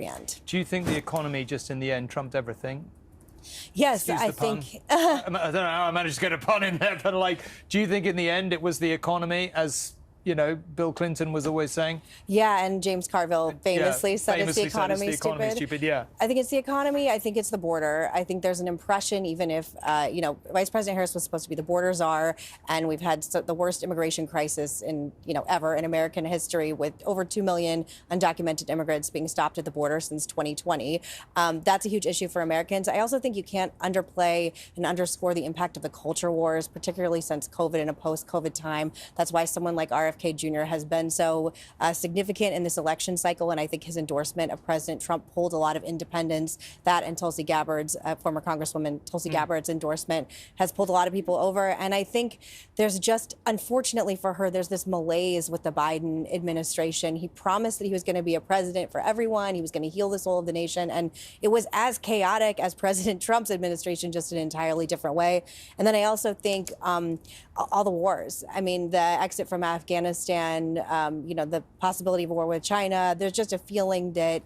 end. Do you think the economy just in the end trumped everything? Yes, Excuse I the pun. think. I don't know how I managed to get a pun in there, but like, do you think in the end it was the economy, as you know, Bill Clinton was always saying? Yeah, and James Carville famously said it's the economy stupid. Yeah. I think it's the economy. I think it's the border. I think there's an impression, even if, you know, Vice President Harris was supposed to be the border czar, and we've had the worst immigration crisis in, you know, ever in American history, with over 2 million undocumented immigrants being stopped at the border since 2020. That's a huge issue for Americans. I also think you can't underplay and underscore the impact of the culture wars, particularly since COVID and a post-COVID time. That's why someone like RFK Jr. has been so significant in this election cycle, and I think his endorsement of President Trump pulled a lot of independents. That and Tulsi Gabbard's, former Congresswoman Tulsi Gabbard's endorsement has pulled a lot of people over. And I think there's just, unfortunately for her, there's this malaise with the Biden administration. He promised that he was going to be a president for everyone. He was going to heal the soul of the nation. And it was as chaotic as President Trump's administration, just in an entirely different way. And then I also think all the wars. I mean, the exit from Afghanistan, you know, the possibility of a war with China. There's just a feeling that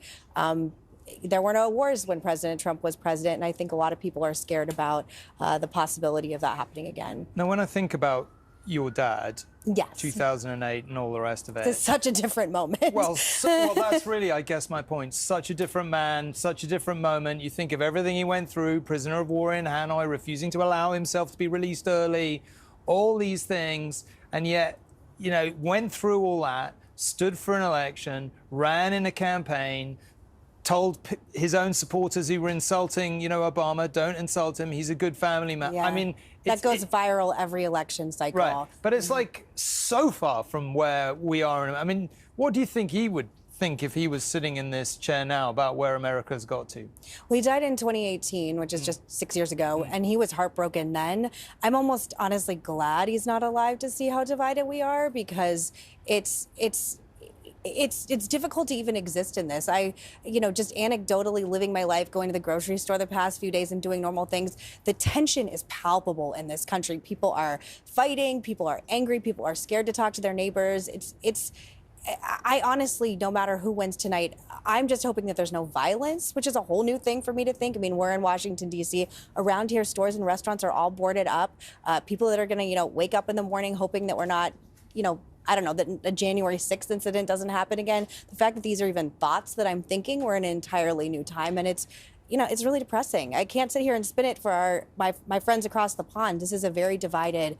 there were no wars when President Trump was president, and I think a lot of people are scared about the possibility of that happening again. Now, when I think about your dad, yes, 2008 and all the rest of it. It's such a different moment. Well, that's really, I guess, my point. Such a different man, such a different moment. You think of everything he went through, prisoner of war in Hanoi, refusing to allow himself to be released early, all these things, and yet, you know, went through all that, stood for an election, ran in a campaign, told his own supporters who were insulting, you know, Obama, don't insult him, he's a good family man. Yeah. I mean, that goes viral every election cycle. Right, but it's like so far from where we are. I mean, what do you think he would think if he was sitting in this chair now about where America's got to? Well, he died in 2018, which is just 6 years ago, and he was heartbroken then. I'm almost honestly glad he's not alive to see how divided we are, because it's difficult to even exist in this. You know, just anecdotally living my life, going to the grocery store the past few days and doing normal things, the tension is palpable in this country. People are fighting, people are angry, people are scared to talk to their neighbors. I honestly, no matter who wins tonight, I'm just hoping that there's no violence, which is a whole new thing for me to think. I mean, we're in Washington, D.C. Around here, stores and restaurants are all boarded up. People that are going to, you know, wake up in the morning hoping that we're not, you know, I don't know, that a January 6th incident doesn't happen again. The fact that these are even thoughts that I'm thinking, we're in an entirely new time. And it's, you know, it's really depressing. I can't sit here and spin it for my friends across the pond. This is a very divided,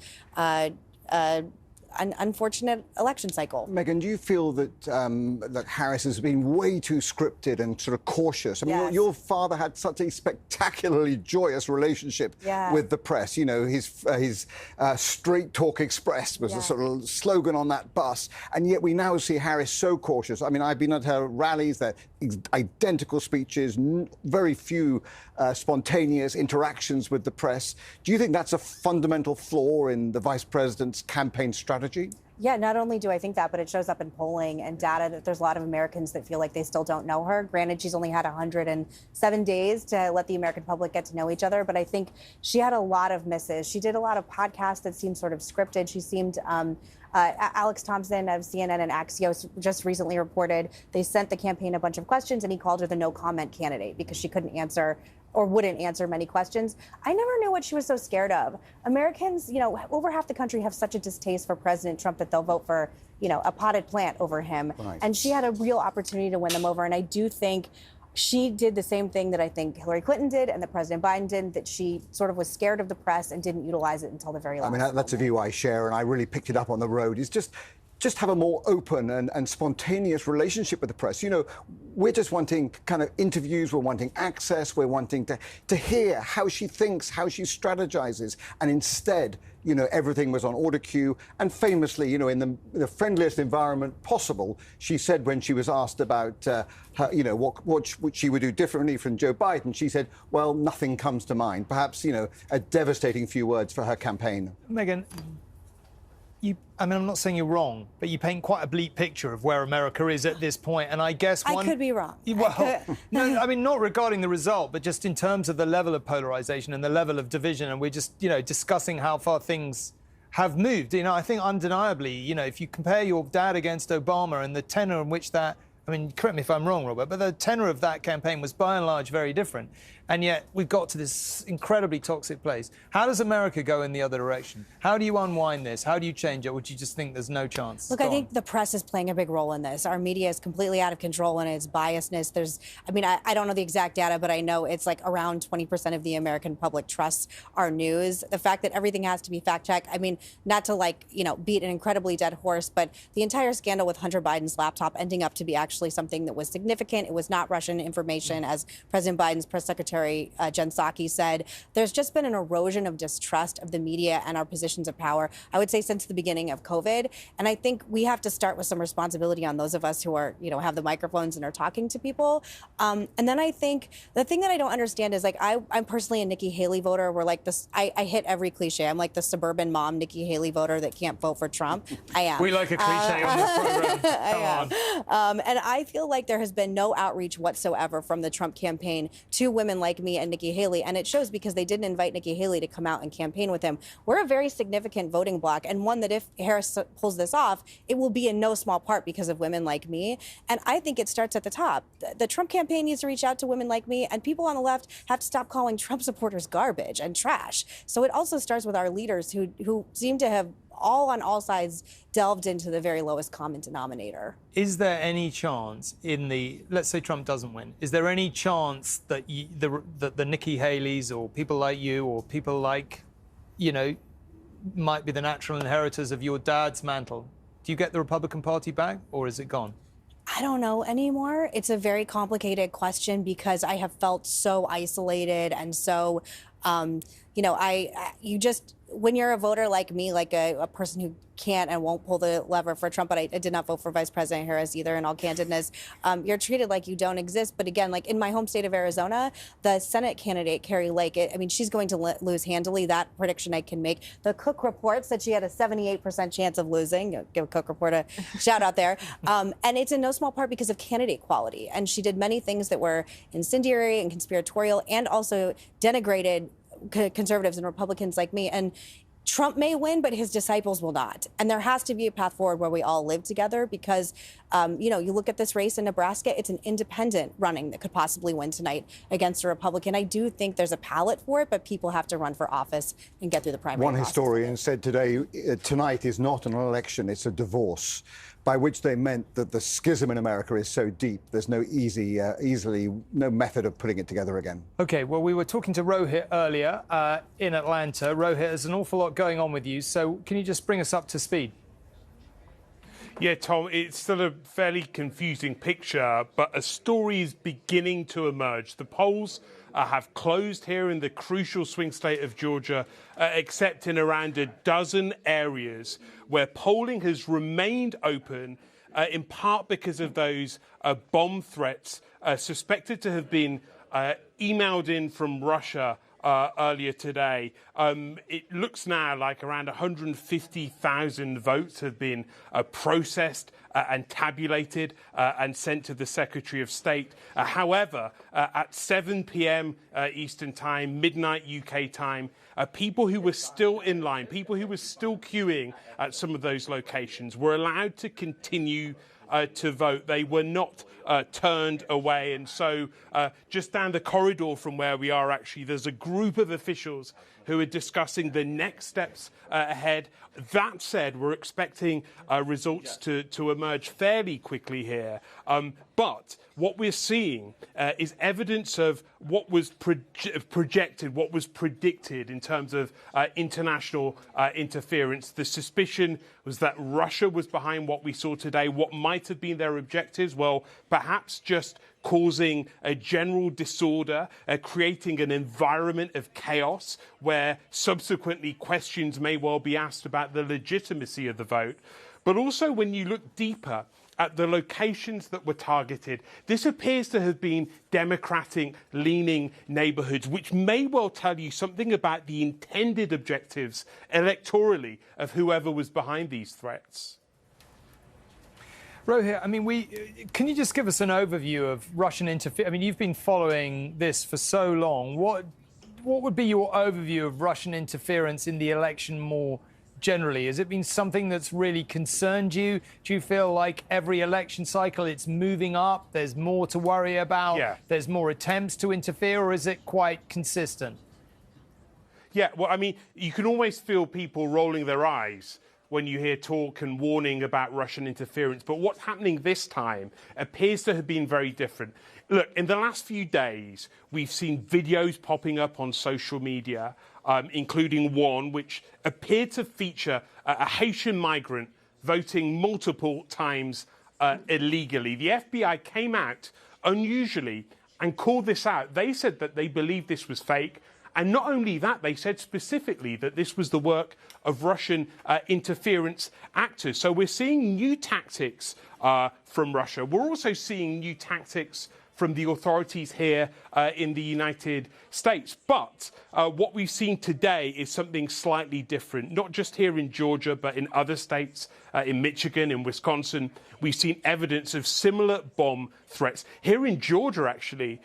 an unfortunate election cycle. Megyn, do you feel that that Harris has been way too scripted and sort of cautious? I mean, Yes. your father had such a spectacularly joyous relationship with the press. You know, his Straight Talk Express was the sort of slogan on that bus, and yet we now see Harris so cautious. I mean, I've been at her rallies, they're identical speeches, very few spontaneous interactions with the press. Do you think that's a fundamental flaw in the vice president's campaign strategy? Yeah, not only do I think that, but it shows up in polling and data that there's a lot of Americans that feel like they still don't know her. Granted, she's only had 107 days to let the American public get to know each other, but I think she had a lot of misses. She did a lot of podcasts that seemed sort of scripted. She seemed... Alex Thompson of CNN and Axios just recently reported they sent the campaign a bunch of questions, and he called her the no-comment candidate because she couldn't answer or wouldn't answer many questions. I never knew what she was so scared of. Americans, you know, over half the country have such a distaste for President Trump that they'll vote for, you know, a potted plant over him. Right. And she had a real opportunity to win them over. And I do think she did the same thing that I think Hillary Clinton did and that President Biden did, that she sort of was scared of the press and didn't utilize it until the very last I mean, that's a view I share, and I really picked it up on the road, is just have a more open and spontaneous relationship with the press. You know, we're just wanting kind of interviews, we're wanting access, we're wanting to hear how she thinks, how she strategizes, and instead, you know, everything was on order queue. And famously, you know, in the friendliest environment possible, she said when she was asked about, her, you know, what she would do differently from Joe Biden, she said, well, nothing comes to mind. Perhaps, you know, a devastating few words for her campaign. Megyn, I mean, I'm not saying you're wrong, but you paint quite a bleak picture of where America is at this point, and I guess I could be wrong. Well, no, I mean, not regarding the result, but just in terms of the level of polarization and the level of division, and we're just, you know, discussing how far things have moved. You know, I think undeniably, you know, if you compare your dad against Obama and the tenor in which that I mean, correct me if I'm wrong, Robert, but the tenor of that campaign was by and large very different. And yet we've got to this incredibly toxic place. How does America go in the other direction? How do you unwind this? How do you change it? Or do you just think there's no chance? Look, I think the press is playing a big role in this. Our media is completely out of control in its biasness. I don't know the exact data, but I know it's like around 20% of the American public trusts our news. The fact that everything has to be fact-checked, I mean, not to beat an incredibly dead horse, but the entire scandal with Hunter Biden's laptop ending up to be actually something that was significant. It was not Russian information, as President Biden's press secretary Jen Psaki said. There's just been an erosion of distrust of the media and our positions of power, I would say, since the beginning of COVID. And I think we have to start with some responsibility on those of us who are, have the microphones and are talking to people. And then I think the thing that I don't understand is, I'm personally a Nikki Haley voter. We're like this. I hit every cliche. I'm like the suburban mom Nikki Haley voter that can't vote for Trump. I am. We like a cliche on this program. Come on. And I feel like there has been no outreach whatsoever from the Trump campaign to women like me and Nikki Haley. And it shows because they didn't invite Nikki Haley to come out and campaign with him. We're a very significant voting bloc, and one that if Harris pulls this off, it will be in no small part because of women like me. And I think it starts at the top. The Trump campaign needs to reach out to women like me, and people on the left have to stop calling Trump supporters garbage and trash. So it also starts with our leaders who seem to have on all sides delved into the very lowest common denominator. Is there any chance let's say Trump doesn't win, is there any chance that the Nikki Haleys or people like you or people like, might be the natural inheritors of your dad's mantle? Do you get the Republican Party back, or is it gone? I don't know anymore. It's a very complicated question because I have felt so isolated and so, when you're a voter like me, like a person who can't and won't pull the lever for Trump, but I did not vote for Vice President Harris either, in all candidness, you're treated like you don't exist. But again, like in my home state of Arizona, the Senate candidate, Carrie Lake, she's going to lose handily. That prediction I can make. The Cook reports that she had a 78% chance of losing. Give Cook Report a shout out there. And it's in no small part because of candidate quality. And she did many things that were incendiary and conspiratorial and also denigrated conservatives and Republicans like me. And Trump may win, but his disciples will not. And there has to be a path forward where we all live together because, you look at this race in Nebraska, it's an independent running that could possibly win tonight against a Republican. I do think there's a palette for it, but people have to run for office and get through the primary process. One historian said today, tonight is not an election, it's a divorce, by which they meant that the schism in America is so deep, there's no no method of putting it together again. OK, well, we were talking to Rohit earlier in Atlanta. Rohit, there's an awful lot going on with you, so can you just bring us up to speed? Yeah, Tom, it's still a fairly confusing picture, but a story is beginning to emerge. The polls have closed here in the crucial swing state of Georgia, except in around a dozen areas where polling has remained open, in part because of those bomb threats suspected to have been emailed in from Russia earlier today. It looks now like around 150,000 votes have been processed and tabulated and sent to the Secretary of State. However, at 7 p.m. Eastern Time, midnight UK time, people who were still in line, people who were still queuing at some of those locations were allowed to continue to vote. They were not turned away. And so just down the corridor from where we are, actually, there's a group of officials who are discussing the next steps ahead. That said, we're expecting results to emerge fairly quickly here. But what we're seeing is evidence of what was projected, what was predicted in terms of international interference. The suspicion was that Russia was behind what we saw today. What might have been their objectives? Well, perhaps just causing a general disorder, creating an environment of chaos where subsequently questions may well be asked about the legitimacy of the vote. But also, when you look deeper at the locations that were targeted, this appears to have been Democratic-leaning neighbourhoods, which may well tell you something about the intended objectives electorally of whoever was behind these threats. Rohit, can you just give us an overview of Russian interference? You've been following this for so long. What would be your overview of Russian interference in the election more generally? Has it been something that's really concerned you? Do you feel like every election cycle it's moving up, there's more to worry about, there's more attempts to interfere, or is it quite consistent? Yeah, well, I mean, you can almost feel people rolling their eyes when you hear talk and warning about Russian interference. But what's happening this time appears to have been very different. Look, in the last few days, we've seen videos popping up on social media, including one which appeared to feature a Haitian migrant voting multiple times illegally. The FBI came out unusually and called this out. They said that they believed this was fake. And not only that, they said specifically that this was the work of Russian interference actors. So we're seeing new tactics from Russia. We're also seeing new tactics from the authorities here in the United States. But what we've seen today is something slightly different, not just here in Georgia, but in other states, in Michigan, in Wisconsin. We've seen evidence of similar bomb threats. Here in Georgia, actually,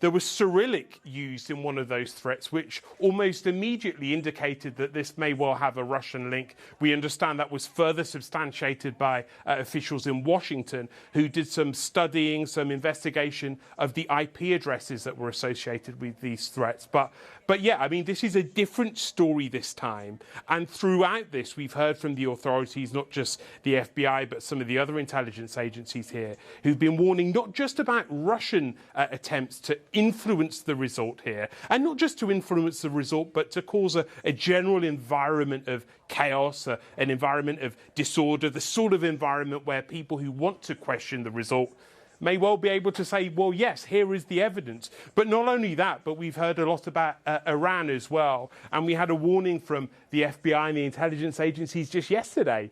there was Cyrillic used in one of those threats, which almost immediately indicated that this may well have a Russian link. We understand that was further substantiated by officials in Washington who did some studying, some investigation of the IP addresses that were associated with these threats. But yeah, I mean, this is a different story this time. And throughout this, we've heard from the authorities, not just the FBI, but some of the other intelligence agencies here, who've been warning not just about Russian attempts to influence the result here, and not just to influence the result, but to cause a general environment of chaos, an environment of disorder, the sort of environment where people who want to question the result may well be able to say, well, yes, here is the evidence. But not only that, but we've heard a lot about Iran as well. And we had a warning from the FBI and the intelligence agencies just yesterday,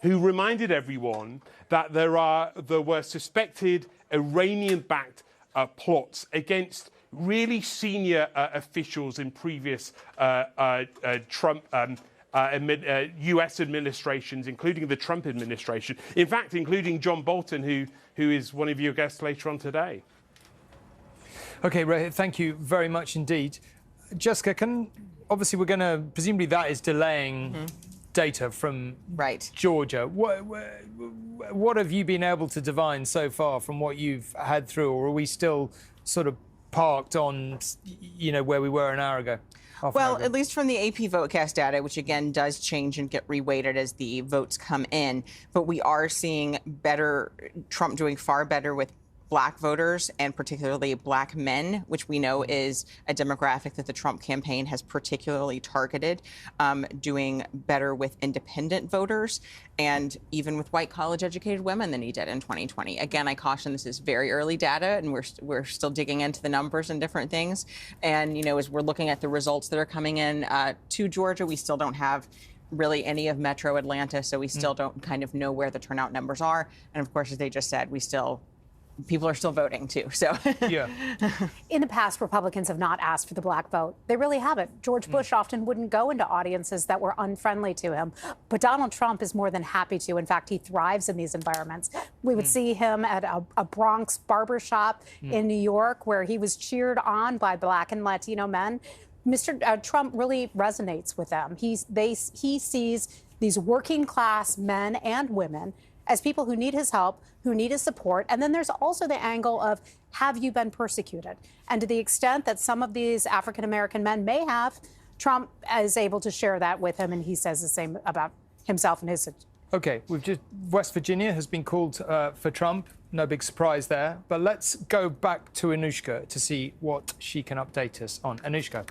who reminded everyone that there were suspected Iranian-backed plots against really senior officials in previous Trump US administrations, including the Trump administration. In fact, including John Bolton, who is one of your guests later on today. OK, Rohit, thank you very much indeed. Jessica, obviously we're going to, presumably that is delaying data from Georgia. What have you been able to divine so far from what you've had through, or are we still sort of parked on, you know, where we were an hour ago? Well, at least from the AP VoteCast data, which again does change and get reweighted as the votes come in, but we are seeing Trump doing far better with Black voters and particularly Black men, which we know is a demographic that the Trump campaign has particularly targeted, doing better with independent voters and even with white college-educated women than he did in 2020. Again, I caution this is very early data, and we're still digging into the numbers and different things. And, you know, as we're looking at the results that are coming in to Georgia, we still don't have really any of Metro Atlanta, so we still don't kind of know where the turnout numbers are. And of course, as they just said, people are still voting too. So yeah. In the past, Republicans have not asked for the Black vote. They really haven't. George Bush often wouldn't go into audiences that were unfriendly to him. But Donald Trump is more than happy to. In fact, he thrives in these environments. We would see him at a Bronx barbershop in New York where he was cheered on by Black and Latino men. Mr. Trump really resonates with them. He sees these working class men and women as people who need his help, who need his support. And then there's also the angle of, have you been persecuted? And to the extent that some of these African-American men may have, Trump is able to share that with him, and he says the same about himself and his situation. OK, West Virginia has been called for Trump. No big surprise there. But let's go back to Anushka to see what she can update us on. Anushka.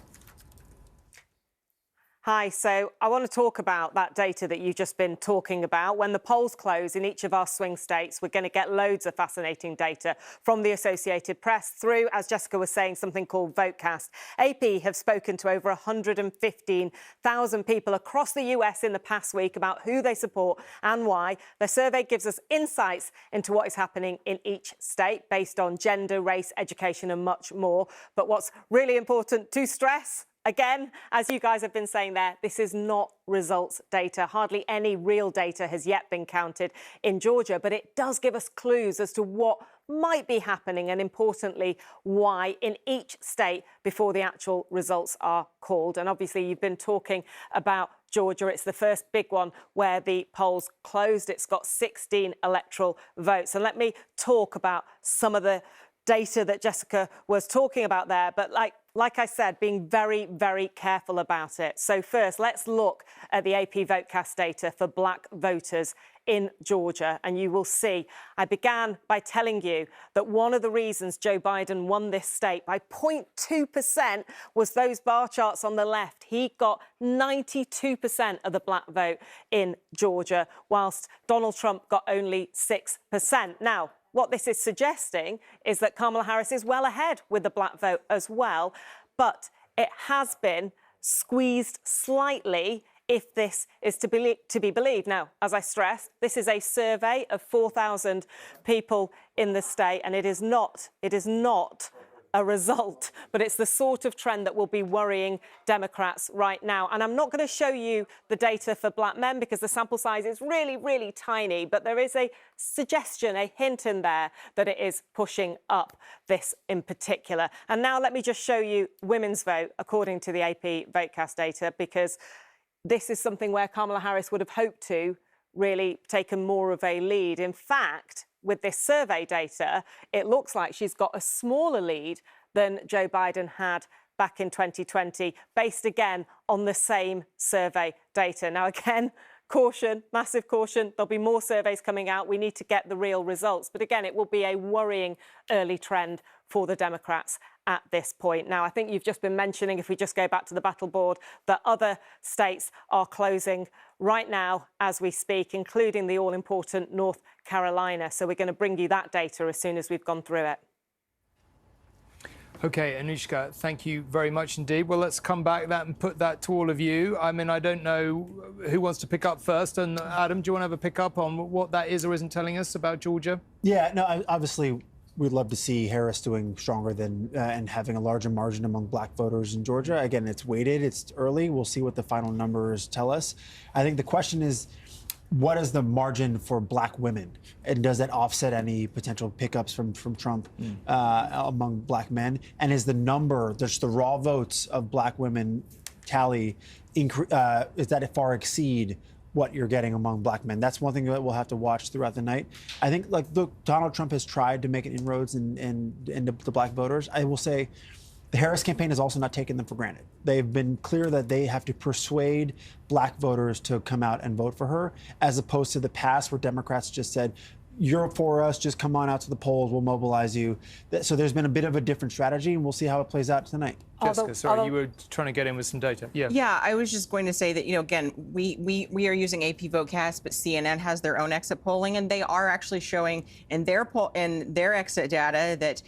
Hi, so I want to talk about that data that you've just been talking about. When the polls close in each of our swing states, we're going to get loads of fascinating data from the Associated Press through, as Jessica was saying, something called VoteCast. AP have spoken to over 115,000 people across the US in the past week about who they support and why. Their survey gives us insights into what is happening in each state based on gender, race, education and much more. But what's really important to stress, again, as you guys have been saying there, this is not results data. Hardly any real data has yet been counted in Georgia, but it does give us clues as to what might be happening, and importantly, why in each state before the actual results are called. And obviously, you've been talking about Georgia. It's the first big one where the polls closed. It's got 16 electoral votes. And let me talk about some of the data that Jessica was talking about there. But like I said, being very, very careful about it. So first, let's look at the AP Votecast data for black voters in Georgia, and you will see I began by telling you that one of the reasons Joe Biden won this state by 0.2% was those bar charts on the left. He got 92% of the black vote in Georgia, whilst Donald Trump got only 6%. Now, what this is suggesting is that Kamala Harris is well ahead with the black vote as well, but it has been squeezed slightly if this is to be believed. Now, as I stressed, this is a survey of 4,000 people in the state, and it is not a result, but it's the sort of trend that will be worrying Democrats right now. And I'm not going to show you the data for black men because the sample size is really, really tiny, but there is a suggestion, a hint in there that it is pushing up this in particular. And now let me just show you women's vote according to the AP Votecast data, because this is something where Kamala Harris would have hoped to really taken more of a lead. In fact, with this survey data, it looks like she's got a smaller lead than Joe Biden had back in 2020, based again on the same survey data. Now, again, caution, massive caution. There'll be more surveys coming out. We need to get the real results. But again, it will be a worrying early trend for the Democrats at this point. Now, I think you've just been mentioning, if we just go back to the battle board, that other states are closing right now as we speak, including the all-important North Carolina. So we're going to bring you that data as soon as we've gone through it. OK, Anushka, thank you very much indeed. Well, let's come back to that and put that to all of you. I mean, I don't know who wants to pick up first. And Adam, do you want to have a pick up on what that is or isn't telling us about Georgia? Yeah, no, obviously, we'd love to see Harris doing stronger than and having a larger margin among black voters in Georgia. Again, it's weighted, it's early. We'll see what the final numbers tell us. I think the question is, what is the margin for black women? And does that offset any potential pickups from Trump among black men? And is the number, just the raw votes of black women tally, is that far exceed what you're getting among black men? That's one thing that we'll have to watch throughout the night. I think, look, Donald Trump has tried to make an inroads into the black voters. I will say the Harris campaign has also not taken them for granted. They've been clear that they have to persuade black voters to come out and vote for her, as opposed to the past where Democrats just said, you're for us, just come on out to the polls, we'll mobilize you. So there's been a bit of a different strategy, and we'll see how it plays out tonight. Jessica, sorry, you were trying to get in with some data. Yeah, I was just going to say that, again, we are using AP Votecast, but CNN has their own exit polling, and they are actually showing in their exit data that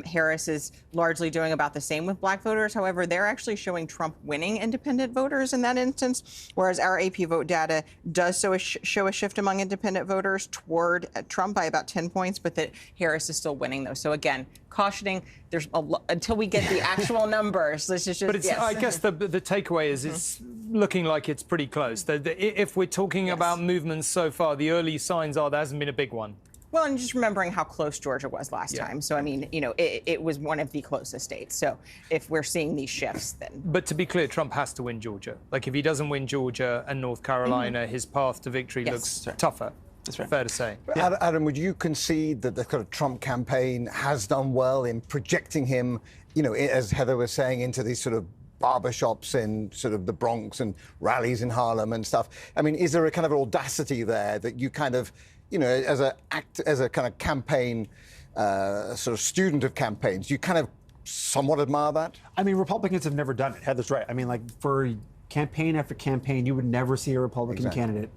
Harris is largely doing about the same with black voters. However, they're actually showing Trump winning independent voters in that instance, whereas our AP Vote data does show a shift among independent voters toward Trump by about 10 points, but that Harris is still winning those. So again, cautioning, there's until we get the actual numbers. This is just. But I guess the takeaway is it's looking like it's pretty close. If we're talking about movements so far, the early signs are there hasn't been a big one. Well, and just remembering how close Georgia was last time. So, I mean, it was one of the closest states. So if we're seeing these shifts, then. But to be clear, Trump has to win Georgia. Like, if he doesn't win Georgia and North Carolina, his path to victory looks tougher. That's right. Fair to say. Adam, would you concede that the kind of Trump campaign has done well in projecting him, as Heather was saying, into these sort of barbershops in sort of the Bronx and rallies in Harlem and stuff? I mean, is there a kind of audacity there that you kind of, as a kind of campaign, sort of student of campaigns, you kind of somewhat admire that? I mean, Republicans have never done it. Heather's right. I mean, like, for campaign after campaign, you would never see a Republican candidate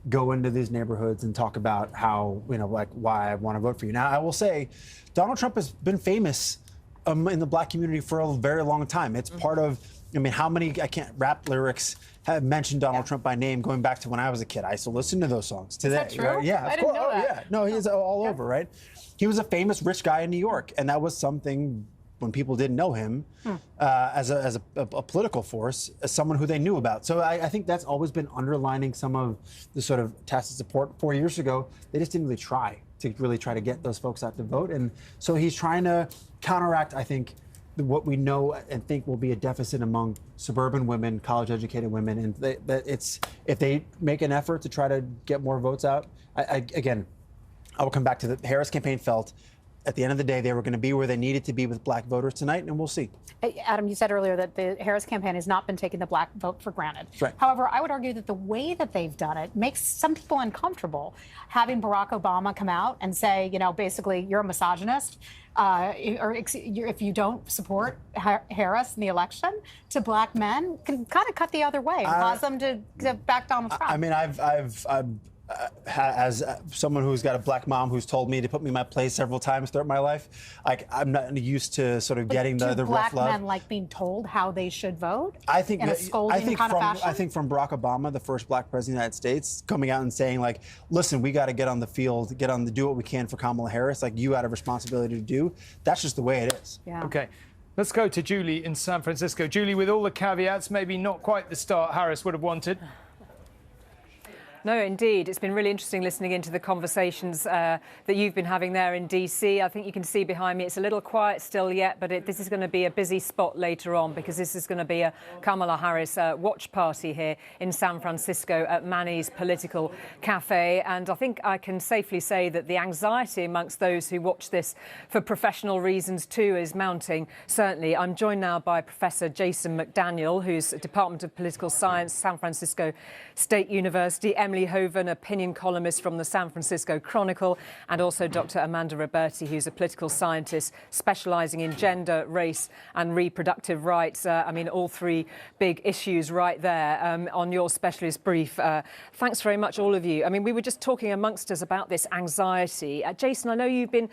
go into these neighborhoods and talk about how, like, why I want to vote for you. Now, I will say, Donald Trump has been famous in the black community for a very long time. It's part of, how many, rap lyrics have mentioned Donald Trump by name going back to when I was a kid. I still listen to those songs today. Is that true? Right? Yeah, I didn't know that. No, he's all over, right? He was a famous rich guy in New York, and that was something when people didn't know him as a political force, as someone who they knew about. So I think that's always been underlining some of the sort of tacit support. 4 years ago, they just didn't really try to get those folks out to vote. And so he's trying to counteract, I think, what we know and think will be a deficit among suburban women, college-educated women, and if they make an effort to try to get more votes out. Again, I will come back to the Harris campaign felt at the end of the day they were going to be where they needed to be with black voters tonight, and we'll see. Adam, you said earlier that the Harris campaign has not been taking the black vote for granted. Right. However, I would argue that the way that they've done it makes some people uncomfortable. Having Barack Obama come out and say, basically, you're a misogynist, or if you don't support Harris in the election, to black men can kind of cut the other way and cause them to back Donald Trump. I mean, I've as someone who's got a black mom who's told me to put me in my place several times throughout my life, I'm not used to sort of getting the rough love. Black men like being told how they should vote? I think in a scolding kind of fashion? I think from Barack Obama, the first black president of the United States, coming out and saying, like, listen, we got to get on the field, do what we can for Kamala Harris, like you had a responsibility to do. That's just the way it is. Yeah. Okay. Let's go to Julie in San Francisco. Julie, with all the caveats, maybe not quite the start Harris would have wanted. No, indeed. It's been really interesting listening into the conversations that you've been having there in D.C. I think you can see behind me it's a little quiet still yet, but this is going to be a busy spot later on because this is going to be a Kamala Harris watch party here in San Francisco at Manny's Political Cafe. And I think I can safely say that the anxiety amongst those who watch this for professional reasons too is mounting. Certainly, I'm joined now by Professor Jason McDaniel, who's Department of Political Science, San Francisco State University, Emily Hoven, opinion columnist from the San Francisco Chronicle, and also Dr. Amanda Roberti, who's a political scientist specialising in gender, race and reproductive rights. I mean, all three big issues right there on your specialist brief. Thanks very much, all of you. I mean, we were just talking amongst us about this anxiety. Jason, I know you've been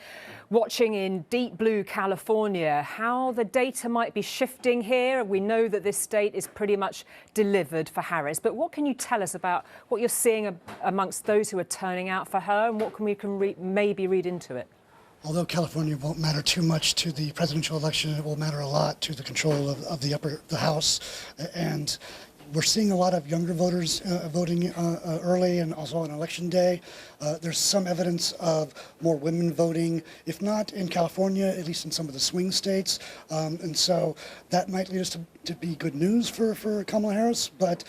watching in deep blue California how the data might be shifting here. We know that this state is pretty much delivered for Harris, but what can you tell us about what you're seeing amongst those who are turning out for her, and what we can maybe read into it? Although California won't matter too much to the presidential election, it will matter a lot to the control of the House. And we're seeing a lot of younger voters voting early and also on election day. There's some evidence of more women voting, if not in California, at least in some of the swing states. And so that might lead us to be good news for Kamala Harris, but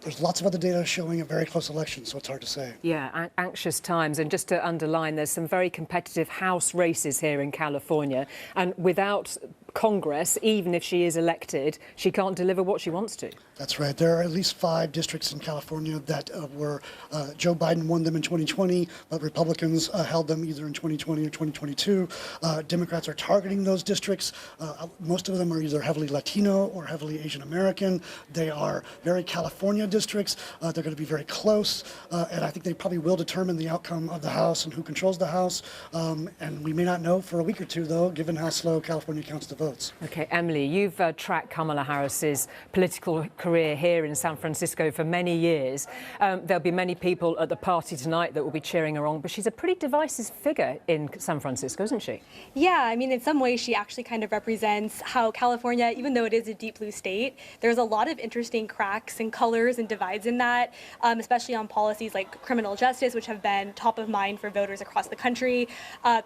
there's lots of other data showing a very close election, so it's hard to say. Yeah, anxious times. And just to underline, there's some very competitive House races here in California. And without Congress, even if she is elected, she can't deliver what she wants to. That's right. There are at least 5 districts in California that were Joe Biden won them in 2020, but Republicans held them either in 2020 or 2022. Democrats are targeting those districts. Most of them are either heavily Latino or heavily Asian American. They are very California districts. They're going to be very close, and I think they probably will determine the outcome of the House and who controls the House. And we may not know for a week or two, though, given how slow California counts the votes. Okay, Emily, you've tracked Kamala Harris's political career here in San Francisco for many years. There'll be many people at the party tonight that will be cheering her on, but she's a pretty divisive figure in San Francisco, isn't she? Yeah, I mean, in some ways, she actually kind of represents how California, even though it is a deep blue state, there's a lot of interesting cracks and colors and divides in that, especially on policies like criminal justice, which have been top of mind for voters across the country.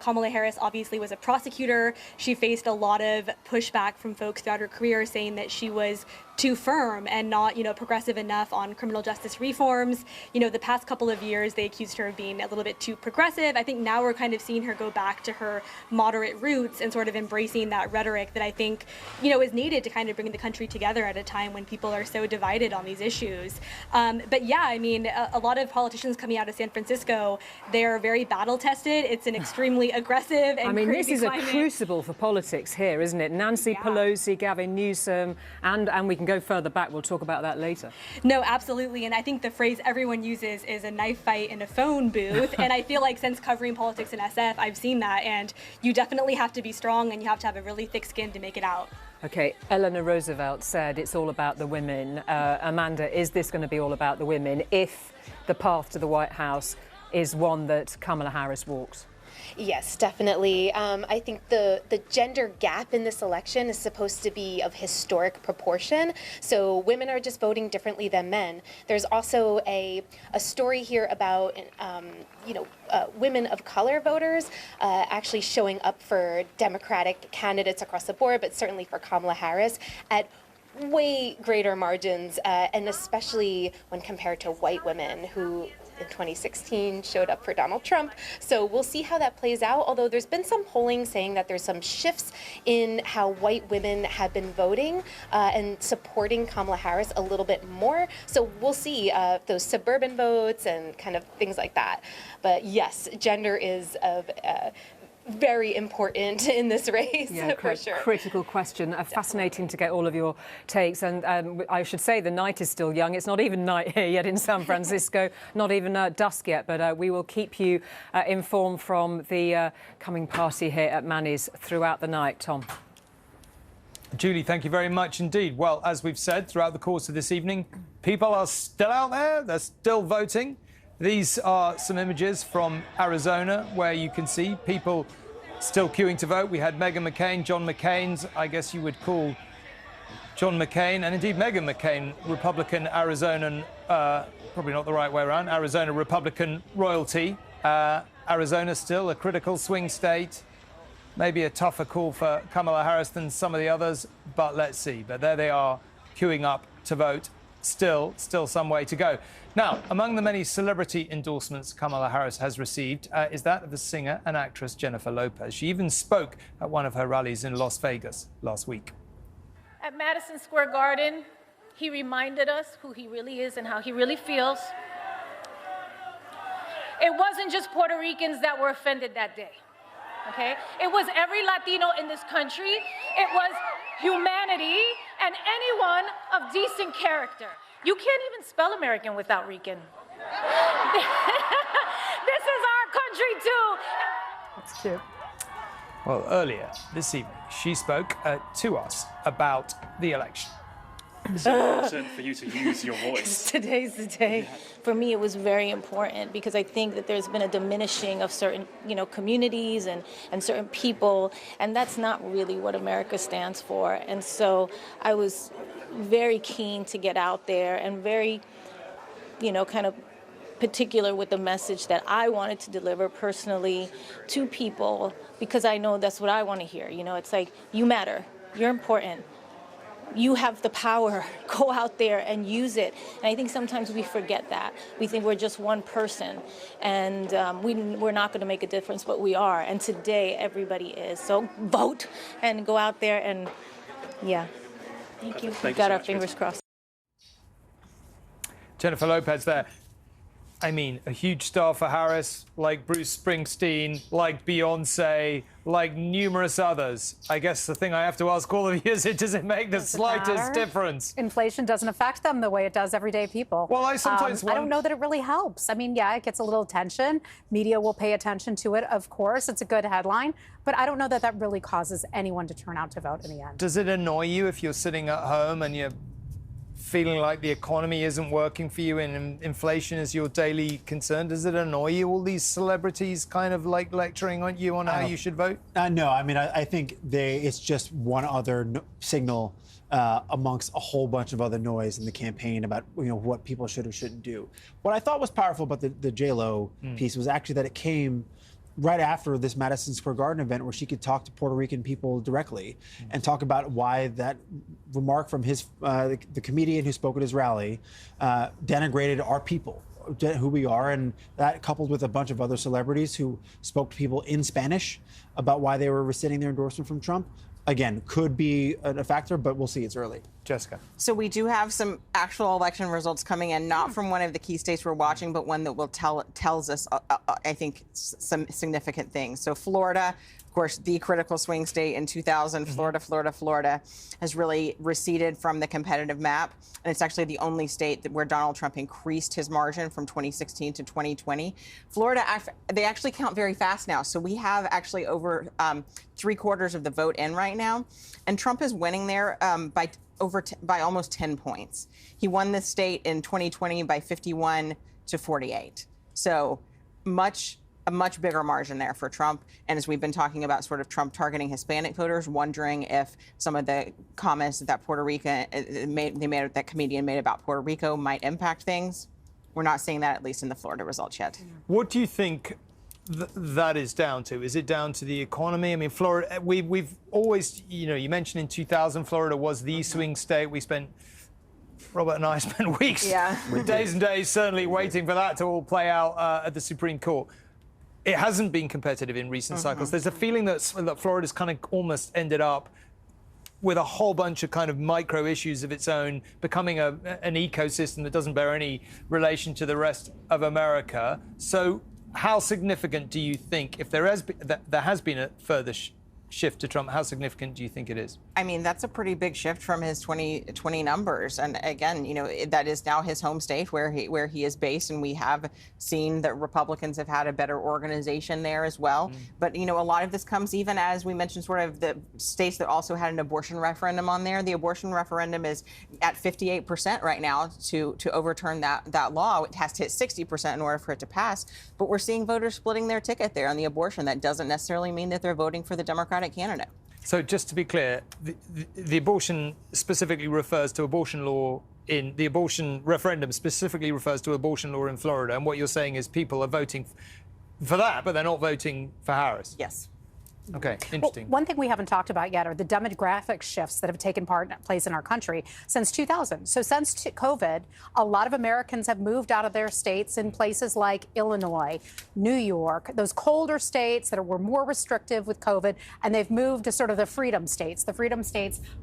Kamala Harris obviously was a prosecutor. She faced a lot of pushback from folks throughout her career saying that she was too firm and not, progressive enough on criminal justice reforms. The past couple of years, they accused her of being a little bit too progressive. I think now we're kind of seeing her go back to her moderate roots and sort of embracing that rhetoric that I think, is needed to kind of bring the country together at a time when people are so divided on these issues. But yeah, I mean, a lot of politicians coming out of San Francisco, they're very battle tested. It's an extremely aggressive and crazy this is climate. A crucible for politics here, isn't it? Nancy Pelosi, Gavin Newsom, and we can go further back. We'll talk about that later. No, absolutely. And I think the phrase everyone uses is a knife fight in a phone booth. And I feel like since covering politics in SF, I've seen that. And you definitely have to be strong and you have to have a really thick skin to make it out. OK, Eleanor Roosevelt said it's all about the women. Amanda, is this going to be all about the women if the path to the White House is one that Kamala Harris walks? Yes, definitely. I think the gender gap in this election is supposed to be of historic proportion. So women are just voting differently than men. There's also a story here about women of color voters actually showing up for Democratic candidates across the board, but certainly for Kamala Harris at way greater margins, and especially when compared to white women who in 2016 showed up for Donald Trump. So we'll see how that plays out, although there's been some polling saying that there's some shifts in how white women have been voting and supporting Kamala Harris a little bit more. So we'll see those suburban votes and kind of things like that. But yes, gender is of very important in this race, for sure. Critical question. Fascinating to get all of your takes. And I should say the night is still young. It's not even night here yet in San Francisco, not even dusk yet. But we will keep you informed from the coming party here at Manny's throughout the night. Tom. Julie, thank you very much indeed. Well, as we've said throughout the course of this evening, people are still out there. They're still voting. These are some images from Arizona where you can see people still queuing to vote. We had Meghan McCain, John McCain's, I guess you would call John McCain, and indeed Meghan McCain, Republican Arizonan, probably not the right way around, Arizona Republican royalty. Arizona still a critical swing state. Maybe a tougher call for Kamala Harris than some of the others, but let's see. But there they are, queuing up to vote. Still some way to go. Now, among the many celebrity endorsements Kamala Harris has received is that of the singer and actress Jennifer Lopez. She even spoke at one of her rallies in Las Vegas last week. At Madison Square Garden, he reminded us who he really is and how he really feels. It wasn't just Puerto Ricans that were offended that day, okay? It was every Latino in this country. It was humanity and anyone of decent character. You can't even spell American without Rican. This is our country too. That's cute. Well, earlier this evening, she spoke to us about the election. It's important for you to use your voice. Today's the day. For me, it was very important because I think that there's been a diminishing of certain, communities and certain people, and that's not really what America stands for. And so I was very keen to get out there and very, kind of particular with the message that I wanted to deliver personally to people because I know that's what I want to hear. It's like, you matter, you're important. You have the power. Go out there and use it. And I think sometimes we forget that. We think we're just one person, and we're not going to make a difference, but we are. And today, everybody is. So vote and go out there and, Thank you. We've got our fingers crossed. Jennifer Lopez there. I mean, a huge star for Harris, like Bruce Springsteen, like Beyonce, like numerous others. I guess the thing I have to ask all of you is, does it make the slightest difference? Inflation doesn't affect them the way it does everyday people. Well, I sometimes I don't know that it really helps. I mean, yeah, it gets a little attention. Media will pay attention to it, of course. It's a good headline. But I don't know that that really causes anyone to turn out to vote in the end. Does it annoy you if you're sitting at home and you're feeling like the economy isn't working for you and inflation is your daily concern? Does it annoy you, all these celebrities kind of like lecturing on you on how you should vote? No, I mean, I think it's just one other signal amongst a whole bunch of other noise in the campaign about what people should or shouldn't do. What I thought was powerful about the J-Lo piece was actually that it came right after this Madison Square Garden event where she could talk to Puerto Rican people directly and talk about why that remark from the comedian who spoke at his rally denigrated our people, who we are, and that coupled with a bunch of other celebrities who spoke to people in Spanish about why they were rescinding their endorsement from Trump. Again, could be a factor, but we'll see. It's early. Jessica. So we do have some actual election results coming in, not from one of the key states we're watching, but one that will tells us, I think, some significant things. So Florida, of course, the critical swing state in 2000, Florida has really receded from the competitive map. And it's actually the only state where Donald Trump increased his margin from 2016 to 2020. Florida, they actually count very fast now. So we have actually over 3/4 of the vote in right now. And Trump is winning there by almost 10 points. He won this state in 2020 by 51 to 48. So much a much bigger margin there for Trump. And as we've been talking about sort of Trump targeting Hispanic voters, wondering if some of the comments that that comedian made about Puerto Rico might impact things. We're not seeing that, at least in the Florida results yet. What do you think that is down to? Is it down to the economy? I mean, Florida, we've always, you mentioned in 2000, Florida was the swing state. Robert and I spent weeks, days and days, certainly waiting for that to all play out at the Supreme Court. It hasn't been competitive in recent cycles. There's a feeling that Florida's kind of almost ended up with a whole bunch of kind of micro issues of its own, becoming an ecosystem that doesn't bear any relation to the rest of America. So how significant do you think, if there has been a further shift to Trump, how significant do you think it is? I mean, that's a pretty big shift from his 2020 numbers. And again, that is now his home state where he is based. And we have seen that Republicans have had a better organization there as well. But, a lot of this comes even as we mentioned, sort of the states that also had an abortion referendum on there. The abortion referendum is at 58% right now to overturn that law. It has to hit 60% in order for it to pass. But we're seeing voters splitting their ticket there on the abortion. That doesn't necessarily mean that they're voting for the Democratic candidate. So just to be clear, the abortion specifically refers to abortion law in the abortion referendum specifically refers to abortion law in Florida. And what you're saying is people are voting for that, but they're not voting for Harris. Yes. Okay, interesting. Well, one thing we haven't talked about yet are the demographic shifts that have taken place in our country since 2000. So since COVID, a lot of Americans have moved out of their states in places like Illinois, New York, those colder states that were more restrictive with COVID, and they've moved to sort of the freedom states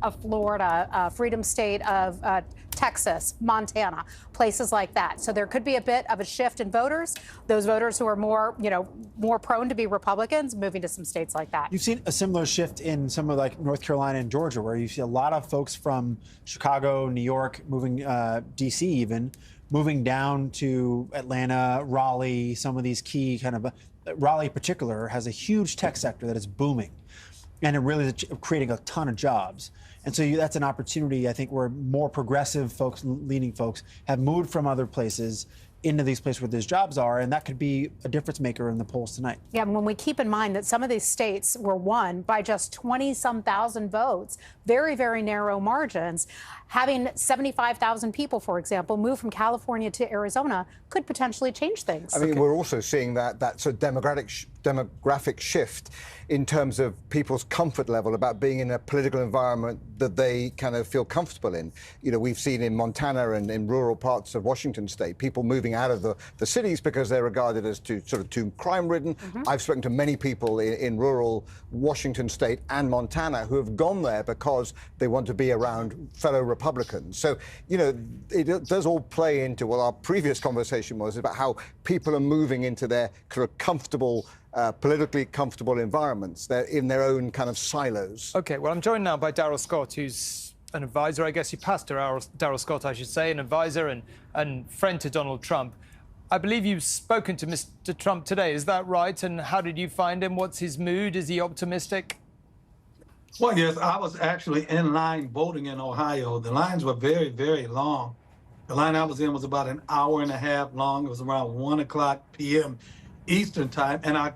of Florida, freedom state of Texas, Montana, places like that. So there could be a bit of a shift in voters, those voters who are more prone to be Republicans moving to some states like that. You've seen a similar shift in some of like North Carolina and Georgia, where you see a lot of folks from Chicago, New York, moving, DC even, moving down to Atlanta, Raleigh, some of these key kind of, Raleigh in particular has a huge tech sector that is booming. And it really is creating a ton of jobs. And so that's an opportunity, I think, where more progressive folks, leaning folks, have moved from other places into these places where these jobs are, and that could be a difference maker in the polls tonight. Yeah, when we keep in mind that some of these states were won by just 20-some thousand votes, very, very narrow margins, having 75,000 people, for example, move from California to Arizona could potentially change things. I mean, we're also seeing that sort of demographic shift in terms of people's comfort level about being in a political environment that they kind of feel comfortable in. We've seen in Montana and in rural parts of Washington state, people moving out of the cities because they're regarded as too crime-ridden. I've spoken to many people in rural Washington state and Montana who have gone there because they want to be around fellow Republicans. So, it does all play into what our previous conversation was about how people are moving into their kind of comfortable, politically comfortable environments. They're in their own kind of silos. Okay, well, I'm joined now by Darrell Scott, who's an advisor, I guess you passed Darrell Scott, I should say, an advisor and friend to Donald Trump. I believe you've spoken to Mr. Trump today, is that right? And how did you find him? What's his mood? Is he optimistic? Well, yes, I was actually in line voting in Ohio. The lines were very, very long. The line I was in was about an hour and a half long. It was around 1:00 p.m. Eastern time. And I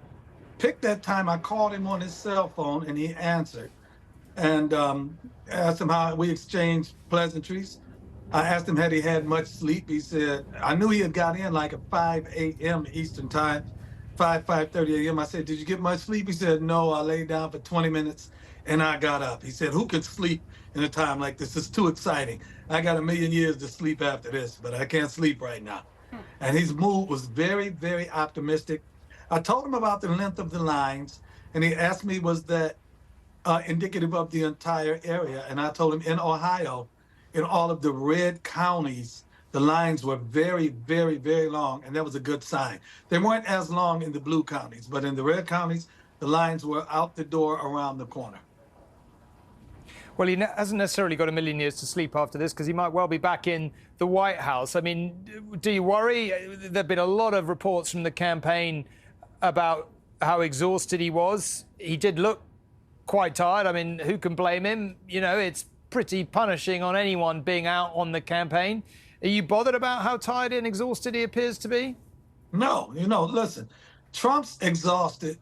picked that time. I called him on his cell phone and he answered. And asked him how we exchanged pleasantries. I asked him had he had much sleep. He said, I knew he had got in like at 5 a.m. Eastern time, 5:30 a.m. I said, did you get much sleep? He said, no, I laid down for 20 minutes and I got up. He said, who could sleep in a time like this? It's too exciting. I got 1,000,000 years to sleep after this, but I can't sleep right now. And his mood was very, very optimistic. I told him about the length of the lines, and he asked me, was that indicative of the entire area? And I told him in Ohio, in all of the red counties, the lines were very, very, very long, and that was a good sign. They weren't as long in the blue counties, but in the red counties, the lines were out the door around the corner. Well, he hasn't necessarily got 1,000,000 years to sleep after this because he might well be back in the White House. I mean, do you worry? There have been a lot of reports from the campaign about how exhausted he was. He did look quite tired. I mean, who can blame him? It's pretty punishing on anyone being out on the campaign. Are you bothered about how tired and exhausted he appears to be? No, listen, Trump's exhausted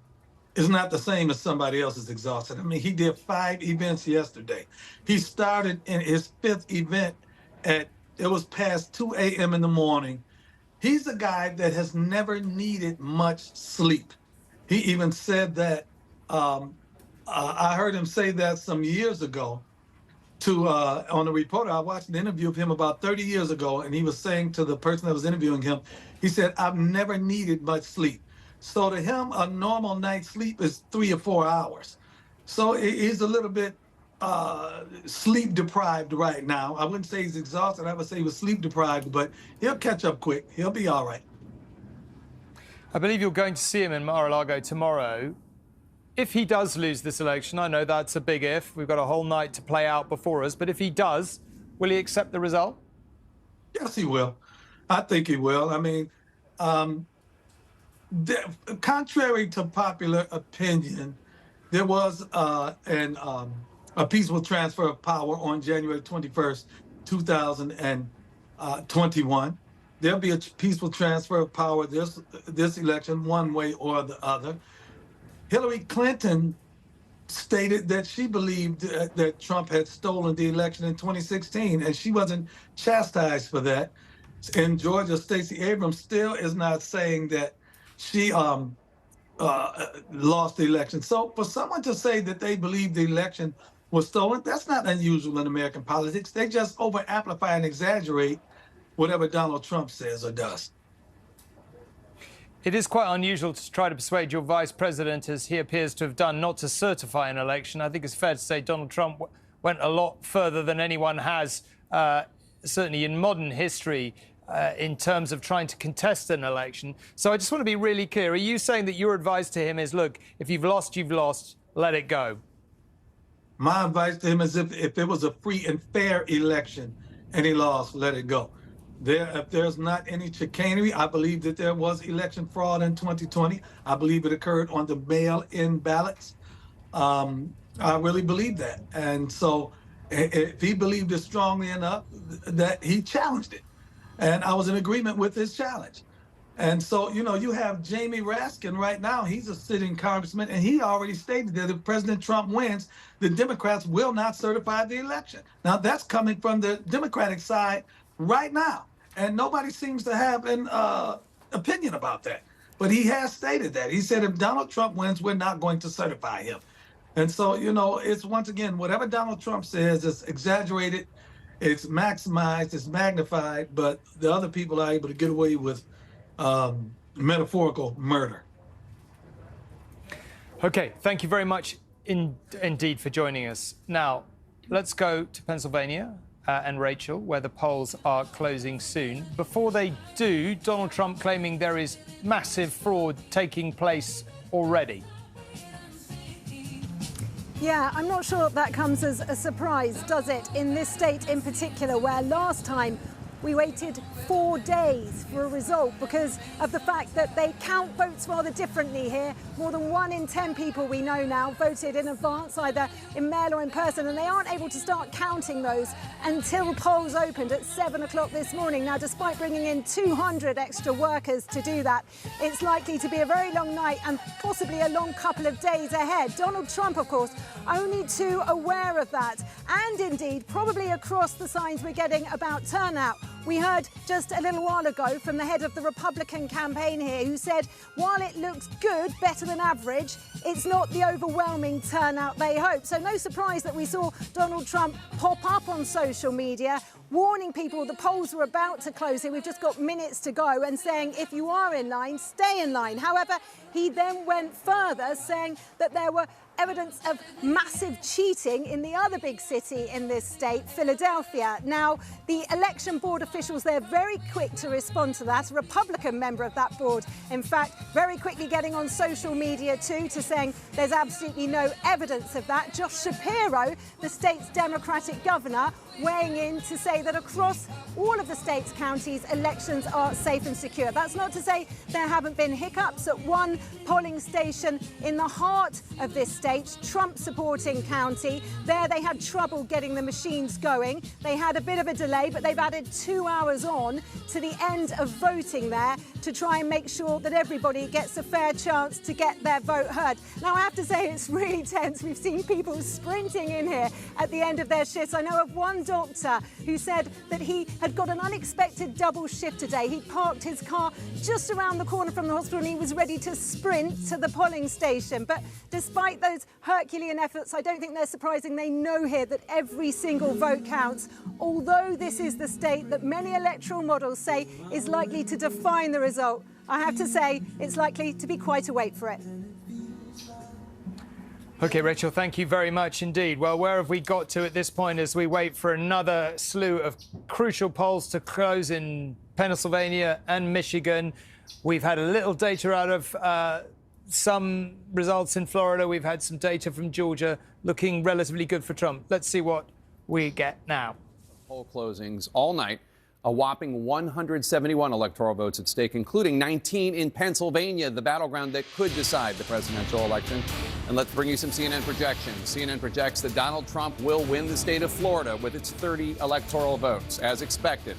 is not the same as somebody else is exhausted. I mean, he did 5 events yesterday. He started in his 5th event it was past 2 a.m. in the morning. He's a guy that has never needed much sleep. He even said that, I heard him say that some years ago to on a reporter. I watched an interview of him about 30 years ago, and he was saying to the person that was interviewing him, he said, I've never needed much sleep. So to him, a normal night's sleep is 3 or 4 hours. So he's a little bit sleep deprived right now. I wouldn't say he's exhausted. I would say he was sleep deprived, but he'll catch up quick. He'll be all right. I believe you're going to see him in Mar-a-Lago tomorrow. If he does lose this election, I know that's a big if. We've got a whole night to play out before us. But if he does, will he accept the result? Yes, he will. I think he will. I mean, contrary to popular opinion, there was a peaceful transfer of power on January 21st, 2021. There'll be a peaceful transfer of power this election, one way or the other. Hillary Clinton stated that she believed that Trump had stolen the election in 2016, and she wasn't chastised for that. In Georgia, Stacey Abrams still is not saying that she lost the election. So for someone to say that they believe the election was stolen, that's not unusual in American politics. They just over-amplify and exaggerate whatever Donald Trump says or does. It is quite unusual to try to persuade your vice president, as he appears to have done, not to certify an election. I think it's fair to say Donald Trump went a lot further than anyone has, certainly in modern history, in terms of trying to contest an election. So I just want to be really clear. Are you saying that your advice to him is, look, if you've lost, let it go? My advice to him is if it was a free and fair election and he lost, let it go. If there's not any chicanery, I believe that there was election fraud in 2020. I believe it occurred on the mail-in ballots. I really believe that. And so if he believed it strongly enough, that he challenged it. And I was in agreement with his challenge. And so, you know, you have Jamie Raskin right now. He's a sitting congressman, and he already stated that if President Trump wins, the Democrats will not certify the election. Now, that's coming from the Democratic side right now. And nobody seems to have an opinion about that. But he has stated that. He said if Donald Trump wins, we're not going to certify him. And so, you know, it's once again, whatever Donald Trump says is exaggerated, it's maximized, it's magnified, but the other people are able to get away with metaphorical murder. OK, thank you very much indeed for joining us. Now, let's go to Pennsylvania. And Rachel, where the polls are closing soon. Before they do, Donald Trump claiming there is massive fraud taking place already. Yeah, I'm not sure that comes as a surprise, does it? In this state in particular, where last time we waited 4 days for a result because of the fact that they count votes rather differently here. More than 1 in 10 people we know now voted in advance, either in mail or in person, and they aren't able to start counting those until polls opened at 7 o'clock this morning. Now, despite bringing in 200 extra workers to do that, it's likely to be a very long night and possibly a long couple of days ahead. Donald Trump, of course, only too aware of that, and indeed probably across the signs we're getting about turnout. We heard just a little while ago from the head of the Republican campaign here, who said while it looks good, better than average, it's not the overwhelming turnout they hope. So no surprise that we saw Donald Trump pop up on social media warning people the polls were about to close here. We've just got minutes to go, and saying if you are in line, stay in line. However, he then went further, saying that there were evidence of massive cheating in the other big city in this state, Philadelphia. Now, the election board officials, they're very quick to respond to that. A Republican member of that board, in fact, very quickly getting on social media too, to saying there's absolutely no evidence of that. Josh Shapiro, the state's Democratic governor, weighing in to say that across all of the state's counties, elections are safe and secure. That's not to say there haven't been hiccups at one polling station in the heart of this state, Trump-supporting county. There they had trouble getting the machines going. They had a bit of a delay, but they've added 2 2 hours on to the end of voting there to try and make sure that everybody gets a fair chance to get their vote heard. Now, I have to say it's really tense. We've seen people sprinting in here at the end of their shifts. I know of one doctor who said that he had got an unexpected double shift today. He parked his car just around the corner from the hospital and he was ready to sprint to the polling station. But despite those Herculean efforts, I don't think they're surprising. They know here that every single vote counts, although this is the state that many electoral models say is likely to define the result. I have to say, it's likely to be quite a wait for it. OK, Rachel, thank you very much indeed. Well, where have we got to at this point as we wait for another slew of crucial polls to close in Pennsylvania and Michigan? We've had a little data out of some results in Florida. We've had some data from Georgia looking relatively good for Trump. Let's see what we get now. Poll closings all night. A whopping 171 electoral votes at stake, including 19 in Pennsylvania, the battleground that could decide the presidential election. And let's bring you some CNN projections. CNN projects that Donald Trump will win the state of Florida with its 30 electoral votes, as expected.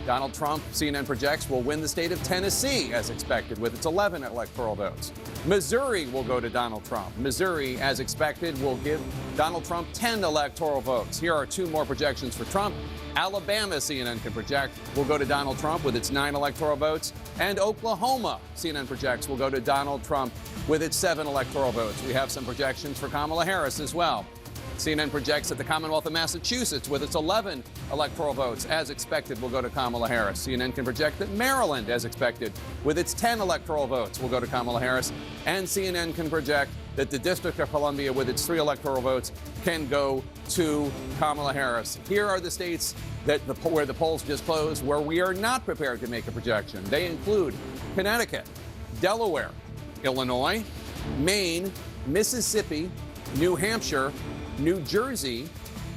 Donald Trump, CNN projects, will win the state of Tennessee, as expected, with its 11 electoral votes. Missouri will go to Donald Trump. Missouri, as expected, will give Donald Trump 10 electoral votes. Here are two more projections for Trump. Alabama, CNN can project, will go to Donald Trump with its 9 electoral votes. And Oklahoma, CNN projects, will go to Donald Trump with its 7 electoral votes. We have some projections for Kamala Harris as well. CNN projects that the Commonwealth of Massachusetts, with its 11 electoral votes, as expected, will go to Kamala Harris. CNN can project that Maryland, as expected, with its 10 electoral votes, will go to Kamala Harris. And CNN can project that the District of Columbia, with its 3 electoral votes, can go to Kamala Harris. Here are the states where the polls just closed, where we are not prepared to make a projection. They include Connecticut, Delaware, Illinois, Maine, Mississippi, New Hampshire, New Jersey,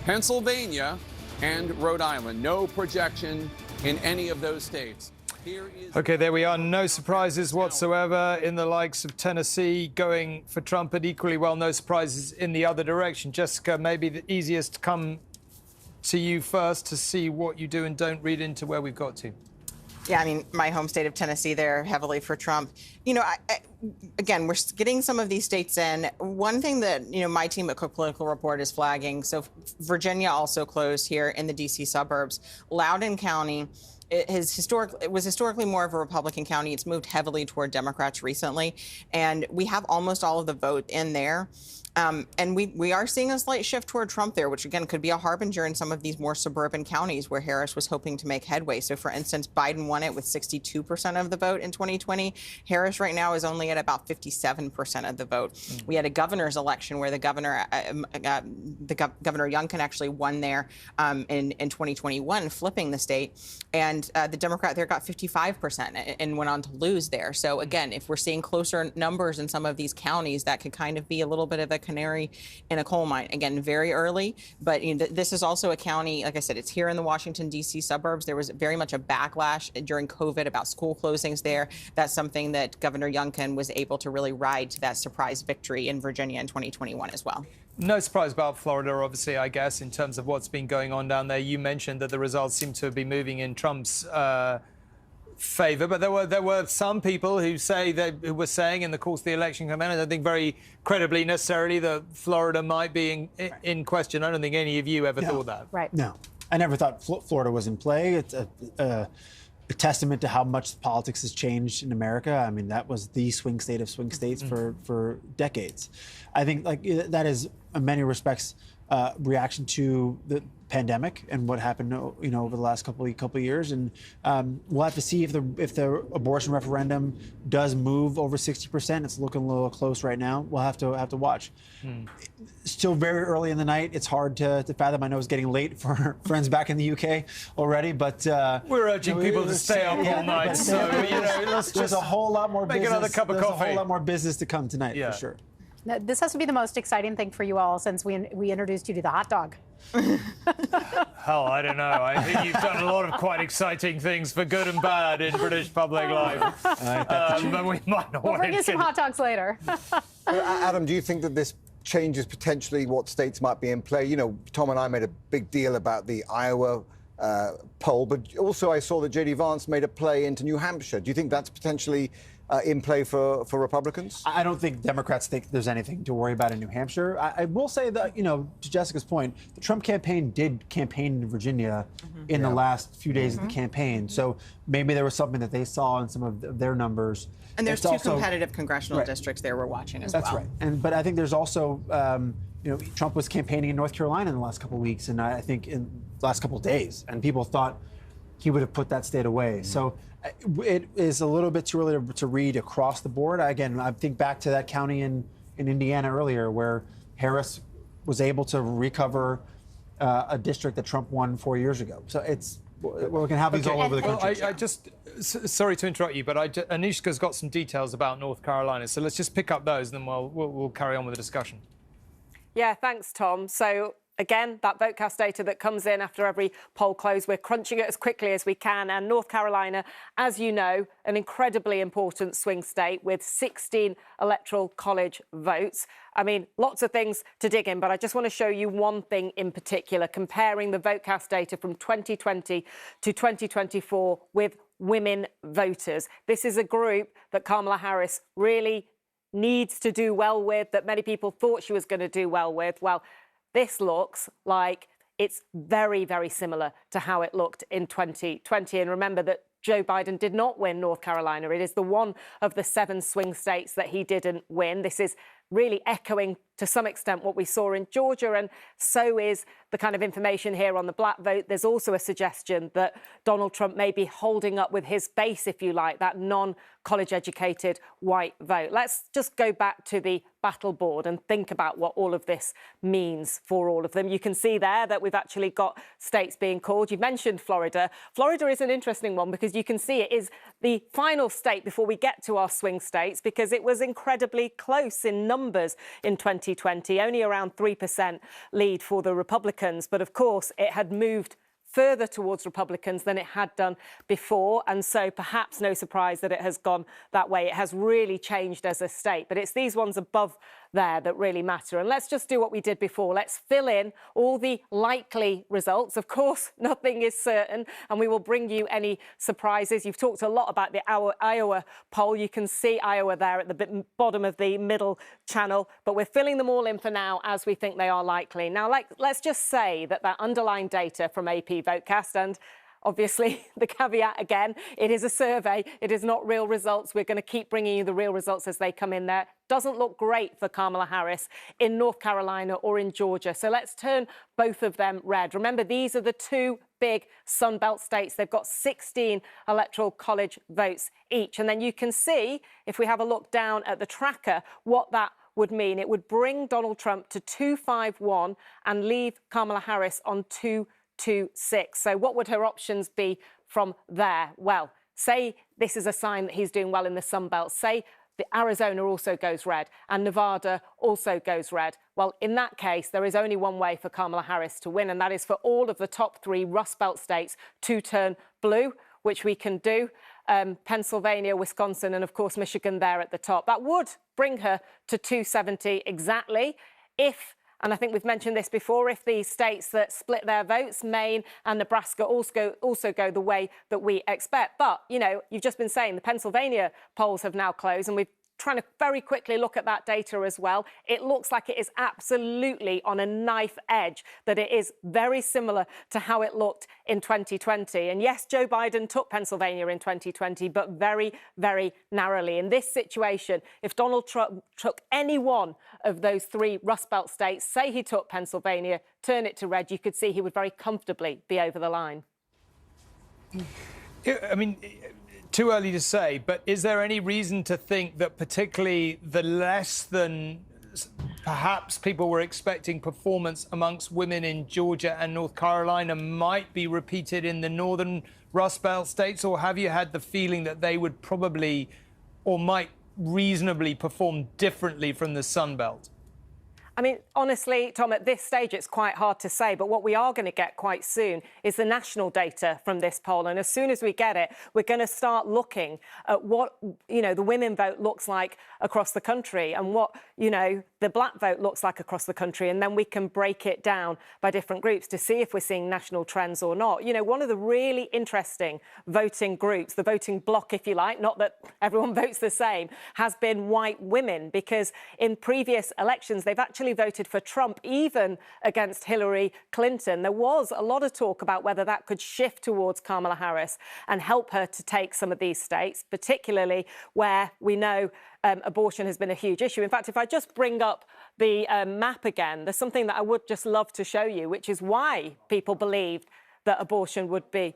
Pennsylvania, and Rhode Island. No projection in any of those states. OK, there we are. No surprises whatsoever in the likes of Tennessee going for Trump, and equally well, no surprises in the other direction. Jessica, maybe the easiest to come to you first to see what you do and don't read into where we've got to. Yeah, I mean, my home state of Tennessee, they're heavily for Trump. You know, again, we're getting some of these states in. One thing that, my team at Cook Political Report is flagging, so Virginia also closed here in the D.C. suburbs. Loudoun County, it was historically more of a Republican county. It's moved heavily toward Democrats recently, and we have almost all of the vote in there. And we are seeing a slight shift toward Trump there, which, again, could be a harbinger in some of these more suburban counties where Harris was hoping to make headway. So, for instance, Biden won it with 62% of the vote in 2020. Harris right now is only at about 57% of the vote. We had a governor's election where the governor Youngkin actually won there in 2021, flipping the state. And the Democrat there got 55% and went on to lose there. So, again, if we're seeing closer numbers in some of these counties, that could kind of be a little bit of a canary in a coal mine. Again, very early, but this is also a county, like I said, it's here in the Washington, D.C. suburbs. There was very much a backlash during COVID about school closings there. That's something that Governor Youngkin was able to really ride to that surprise victory in Virginia in 2021 as well. No surprise about Florida, obviously, I guess, in terms of what's been going on down there. You mentioned that the results seem to be moving in Trump's favor, but there were some people who were saying in the course of the election campaign, I don't think very credibly necessarily, that Florida might be in question. I don't think any of you ever thought that. Right. No, I never thought Florida was in play. It's a testament to how much politics has changed in America. I mean, that was the swing state of swing states for decades. I think that is, in many respects, reaction to the pandemic and what happened, over the last couple of years, and we'll have to see if the abortion referendum does move over 60%. It's looking a little close right now. We'll have to watch. Still very early in the night. It's hard to fathom. I know it's getting late for friends back in the UK already, but we're urging people to stay up all night. So let's there's a whole lot more make business. Another cup of there's coffee. a whole lot more business to come tonight, for sure. Now, this has to be the most exciting thing for you all since we introduced you to the hot dog. Hell, I don't know. I think you've done a lot of quite exciting things for good and bad in British public life. But we might not We'll bring you some hot dogs later. Adam, do you think that this changes potentially what states might be in play? Tom and I made a big deal about the Iowa poll, but also I saw that J.D. Vance made a play into New Hampshire. Do you think that's potentially in play for Republicans? I don't think Democrats think there's anything to worry about in New Hampshire. I will say that, to Jessica's point, the Trump campaign did campaign in Virginia in the last few days of the campaign. So maybe there was something that they saw in some of their numbers. And there's two competitive congressional districts there we're watching as well. That's right. But I think there's also, Trump was campaigning in North Carolina in the last couple of weeks, and I think in the last couple of days, and people thought he would have put that state away. So it is a little bit too early to read across the board. Again, I think back to that county in Indiana earlier where Harris was able to recover a district that Trump won 4 years ago. So we can have these all over the country. Sorry to interrupt you, but Anushka's got some details about North Carolina. So let's just pick up those and then we'll carry on with the discussion. Yeah, thanks, Tom. So again, that VoteCast data that comes in after every poll close, we're crunching it as quickly as we can. And North Carolina, as you know, an incredibly important swing state with 16 electoral college votes. I mean, lots of things to dig in, but I just want to show you one thing in particular, comparing the VoteCast data from 2020 to 2024 with women voters. This is a group that Kamala Harris really needs to do well with, that many people thought she was going to do well with. Well, this looks like it's very, very similar to how it looked in 2020. And remember that Joe Biden did not win North Carolina. It is the one of the 7 swing states that he didn't win. This is really echoing to some extent what we saw in Georgia, and so is the kind of information here on the black vote. There's also a suggestion that Donald Trump may be holding up with his base, if you like, that non-college educated white vote. Let's just go back to the battle board and think about what all of this means for all of them. You can see there that we've actually got states being called. You mentioned Florida. Florida is an interesting one because you can see it is the final state before we get to our swing states, because it was incredibly close in numbers in 2020, only around 3% lead for the Republicans. But of course, it had moved further towards Republicans than it had done before. And so perhaps no surprise that it has gone that way. It has really changed as a state. But it's these ones above there that really matter. And let's just do what we did before. Let's fill in all the likely results. Of course, nothing is certain, and we will bring you any surprises. You've talked a lot about the Iowa poll. You can see Iowa there at the bottom of the middle channel, but we're filling them all in for now as we think they are likely. Now, let's just say that underlying data from AP VoteCast, and obviously, the caveat again, it is a survey. It is not real results. We're going to keep bringing you the real results as they come in there. Doesn't look great for Kamala Harris in North Carolina or in Georgia. So let's turn both of them red. Remember, these are the 2 big Sunbelt states. They've got 16 electoral college votes each. And then you can see, if we have a look down at the tracker, what that would mean. It would bring Donald Trump to 251 and leave Kamala Harris on 226. So what would her options be from there? Well, say this is a sign that he's doing well in the Sun Belt. Say the Arizona also goes red and Nevada also goes red. Well, in that case, there is only one way for Kamala Harris to win, and that is for all of the top 3 Rust Belt states to turn blue, which we can do. Pennsylvania, Wisconsin, and of course, Michigan there at the top. That would bring her to 270 exactly if, and I think we've mentioned this before, if the states that split their votes, Maine and Nebraska, also go the way that we expect. But, you've just been saying the Pennsylvania polls have now closed, and we've trying to very quickly look at that data as well. It looks like it is absolutely on a knife edge, that it is very similar to how it looked in 2020. And yes, Joe Biden took Pennsylvania in 2020, but very, very narrowly. In this situation, if Donald Trump took any one of those 3 Rust Belt states, say he took Pennsylvania, turn it to red, you could see he would very comfortably be over the line. I mean, too early to say, but is there any reason to think that particularly the less than perhaps people were expecting performance amongst women in Georgia and North Carolina might be repeated in the northern Rust Belt states? Or have you had the feeling that they would probably or might reasonably perform differently from the Sun Belt? I mean, honestly, Tom, at this stage, it's quite hard to say. But what we are going to get quite soon is the national data from this poll. And as soon as we get it, we're going to start looking at what, the women vote looks like across the country and what, the black vote looks like across the country. And then we can break it down by different groups to see if we're seeing national trends or not. One of the really interesting voting groups, the voting bloc, if you like, not that everyone votes the same, has been white women, because in previous elections, they've actually voted for Trump, even against Hillary Clinton. There was a lot of talk about whether that could shift towards Kamala Harris and help her to take some of these states, particularly where we know abortion has been a huge issue. In fact, if I just bring up the map again, there's something that I would just love to show you, which is why people believed that abortion would be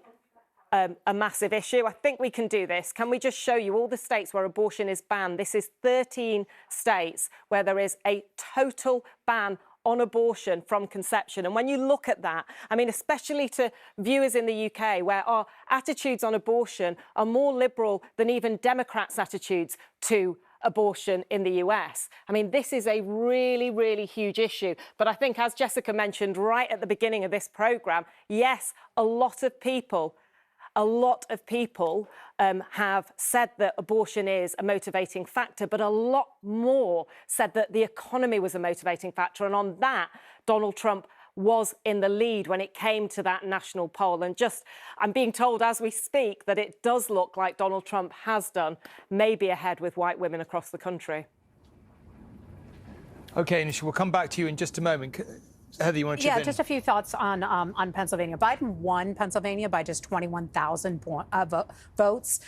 a massive issue. I think we can do this. Can we just show you all the states where abortion is banned? This is 13 states where there is a total ban on abortion from conception. And when you look at that, I mean, especially to viewers in the UK, where our attitudes on abortion are more liberal than even Democrats' attitudes to abortion in the US. I mean, this is a really, really huge issue. But I think, as Jessica mentioned right at the beginning of this programme, yes, a lot of people have said that abortion is a motivating factor, but a lot more said that the economy was a motivating factor. And on that, Donald Trump was in the lead when it came to that national poll. And I'm being told as we speak that it does look like Donald Trump has done, maybe ahead with white women across the country. OK, Nisha, we'll come back to you in just a moment. Heather, you want to chip in? Yeah, just a few thoughts on Pennsylvania. Biden won Pennsylvania by just 21,000 votes.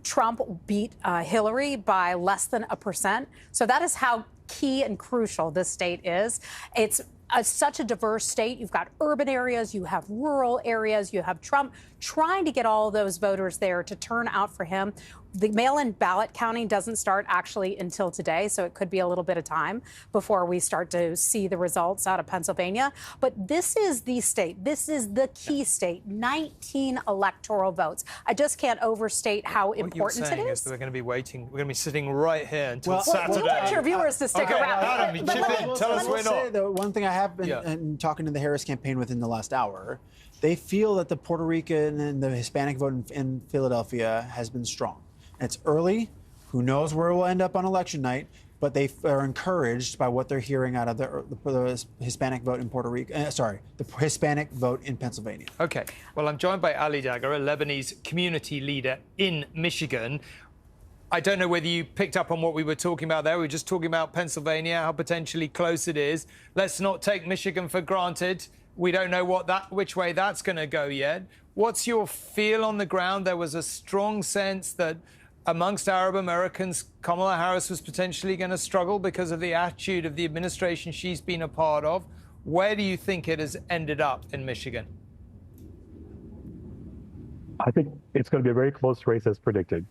Trump beat Hillary by less than 1%. So that is how key and crucial this state is. It's such a diverse state. You've got urban areas, you have rural areas, you have Trump trying to get all those voters there to turn out for him. The mail-in ballot counting doesn't start actually until today, so it could be a little bit of time before we start to see the results out of Pennsylvania. But this is the state. This is the key state. 19 electoral votes. I just can't overstate how important it is. We're going to be waiting. We're going to be sitting right here until Saturday. We want your viewers to stick around. Adam, chip in. Tell us we're not. The one thing I have been talking to the Harris campaign within the last hour, they feel that the Puerto Rican and the Hispanic vote in Philadelphia has been strong. It's early. Who knows where we'll end up on election night? But they are encouraged by what they're hearing out of the Hispanic vote in Puerto Rico. The Hispanic vote in Pennsylvania. OK. Well, I'm joined by Ali Dagher, a Lebanese community leader in Michigan. I don't know whether you picked up on what we were talking about there. We were just talking about Pennsylvania, how potentially close it is. Let's not take Michigan for granted. We don't know which way that's going to go yet. What's your feel on the ground? There was a strong sense that amongst Arab Americans, Kamala Harris was potentially going to struggle because of the attitude of the administration she's been a part of. Where do you think it has ended up in Michigan? I think it's going to be a very close race as predicted.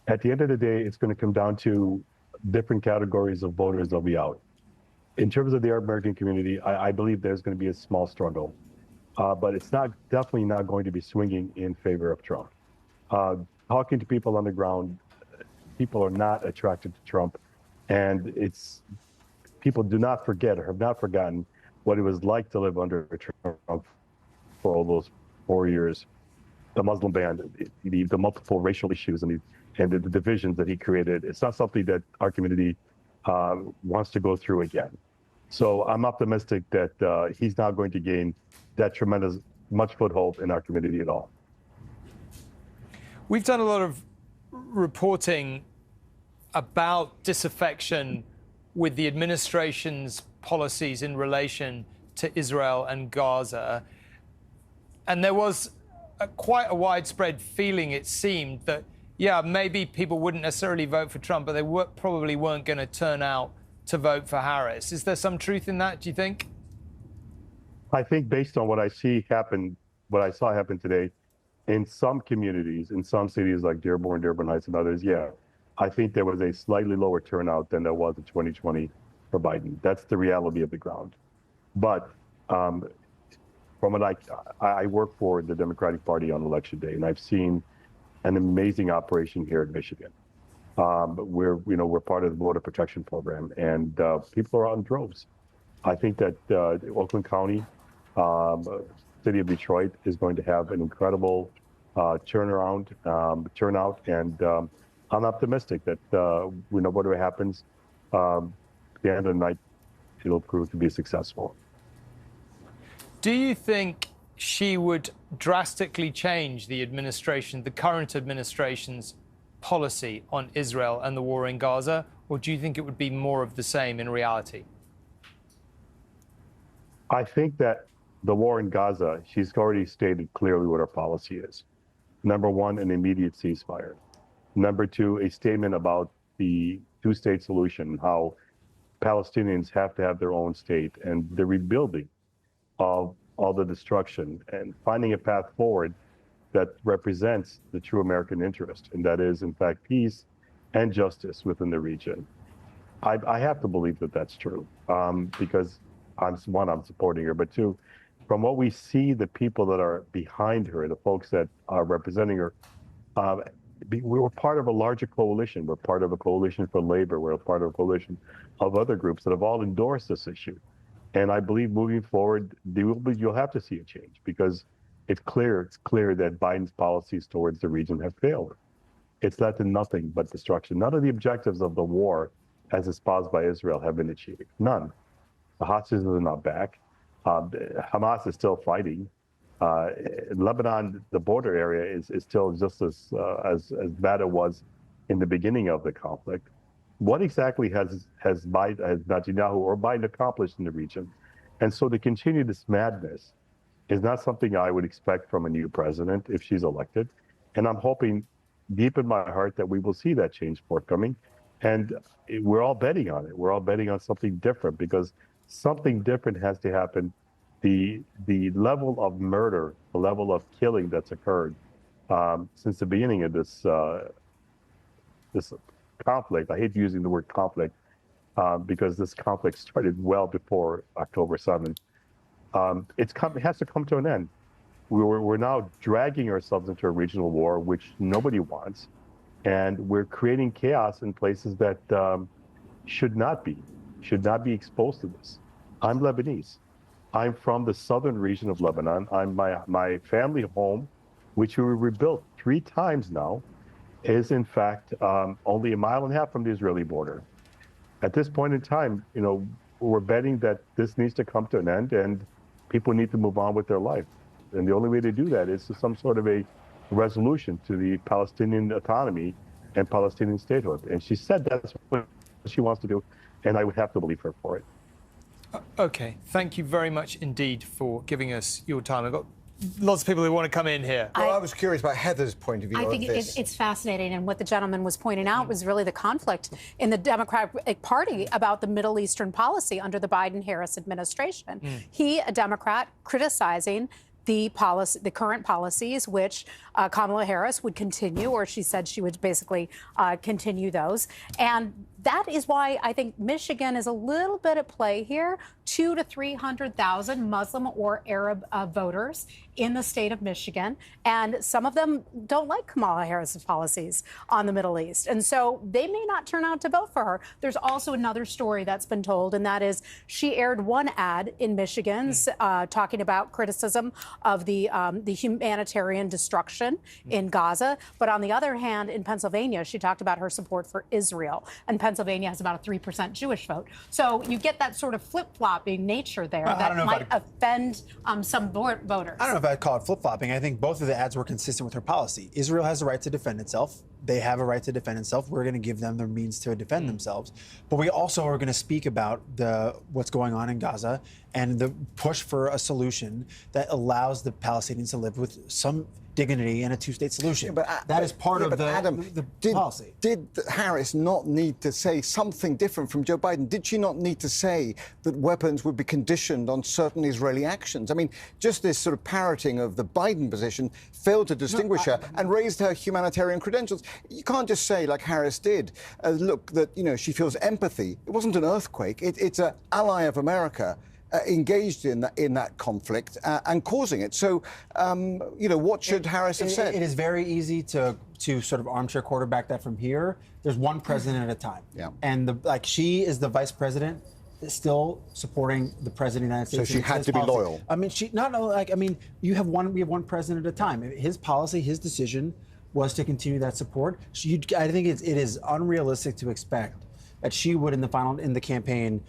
At the end of the day, it's going to come down to different categories of voters that'll be out. In terms of the Arab American community, I believe there's going to be a small struggle, but it's definitely not going to be swinging in favor of Trump. Talking to people on the ground, people are not attracted to Trump, and people do not forget or have not forgotten what it was like to live under Trump for all those 4 years. The Muslim ban, the multiple racial issues, and the divisions that he created. It's not something that our community wants to go through again. So I'm optimistic that he's not going to gain that much foothold in our community at all. We've done a lot of reporting about disaffection with the administration's policies in relation to Israel and Gaza. And there was quite a widespread feeling, it seemed, that, yeah, maybe people wouldn't necessarily vote for Trump, but they probably weren't going to turn out to vote for Harris. Is there some truth in that, do you think? I think based on what I saw happen today, in some communities, in some cities like Dearborn, Dearborn Heights, and others, yeah, I think there was a slightly lower turnout than there was in 2020 for Biden. That's the reality of the ground. But from what I work for the Democratic Party on Election Day, and I've seen an amazing operation here in Michigan. We're part of the voter protection program, and people are out in droves. I think that Oakland County, city of Detroit, is going to have an incredible turnout, and I'm optimistic that whatever happens, at the end of the night, it'll prove to be successful. Do you think she would drastically change the current administration's policy on Israel and the war in Gaza, or do you think it would be more of the same in reality? I think that the war in Gaza, she's already stated clearly what her policy is. Number one, an immediate ceasefire. Number two, a statement about the two-state solution, how Palestinians have to have their own state, and the rebuilding of all the destruction, and finding a path forward that represents the true American interest, and that is, in fact, peace and justice within the region. I have to believe that that's true, because I'm supporting her, but two, from what we see, the people that are behind her, the folks that are representing her, we were part of a larger coalition. We're part of a coalition for labor. We're a part of a coalition of other groups that have all endorsed this issue. And I believe moving forward, you'll have to see a change, because it's clear that Biden's policies towards the region have failed. It's led to nothing but destruction. None of the objectives of the war, as espoused by Israel, have been achieved. None. The hostages are not back. Hamas is still fighting. Lebanon, the border area, is still just as bad as it was in the beginning of the conflict. What exactly has Netanyahu or Biden accomplished in the region? And so to continue this madness is not something I would expect from a new president if she's elected. And I'm hoping deep in my heart that we will see that change forthcoming. And we're all betting on it. We're all betting on something different, because something different has to happen. The level of murder, the level of killing that's occurred since the beginning of this conflict. I hate using the word conflict because this conflict started well before October 7th. It has to come to an end. We're now dragging ourselves into a regional war, which nobody wants, and we're creating chaos in places that should not be exposed to this. I'm Lebanese. I'm from the southern region of Lebanon. My family home, which we rebuilt 3 times now, is in fact only 1.5 miles from the Israeli border. At this point in time, we're betting that this needs to come to an end, and people need to move on with their life. And the only way to do that is to some sort of a resolution to the Palestinian autonomy and Palestinian statehood. And she said that's what she wants to do, and I would have to believe her for it. Okay, thank you very much indeed for giving us your time. I've got lots of people who want to come in here. Well, I was curious about Heather's point of view I on think this. it's fascinating, and what the gentleman was pointing out was really the conflict in the Democratic Party about the Middle Eastern policy under the Biden-Harris administration. He, a Democrat, criticizing the current policies, which Kamala Harris would continue, or she said she would basically continue those. And that is why I think Michigan is a little bit at play here. 200,000 to 300,000 Muslim or Arab voters in the state of Michigan. And some of them don't like Kamala Harris's policies on the Middle East. And so they may not turn out to vote for her. There's also another story that's been told, and that is she aired one ad in Michigan's talking about criticism of the humanitarian destruction in Gaza. But on the other hand, in Pennsylvania, she talked about her support for Israel. And Pennsylvania has about a 3% Jewish vote. So you get that sort of flip-flopping nature there that might offend some voters. I don't know if I'd call it flip-flopping. I think both of the ads were consistent with her policy. Israel has the right to defend itself. They have a right to defend itself. We're going to give them the means to defend themselves. But we also are going to speak about what's going on in Gaza and the push for a solution that allows the Palestinians to live with some dignity and a two-state solution. That is part of the policy. Did Harris not need to say something different from Joe Biden? Did she not need to say that weapons would be conditioned on certain Israeli actions? I mean, just this sort of parroting of the Biden position failed to distinguish her and raised her humanitarian credentials. You can't just say, like Harris did, look, that she feels empathy. It wasn't an earthquake. It's an ally of America. Engaged in that conflict and causing it. So, what should Harris have said? It is very easy to sort of armchair quarterback that from here. There's one president at a time. Yeah. And she is the vice president still supporting the president of the United States. So she had to be loyal. I mean, we have one president at a time. His policy, his decision was to continue that support. I think it is unrealistic to expect that she would, in the campaign,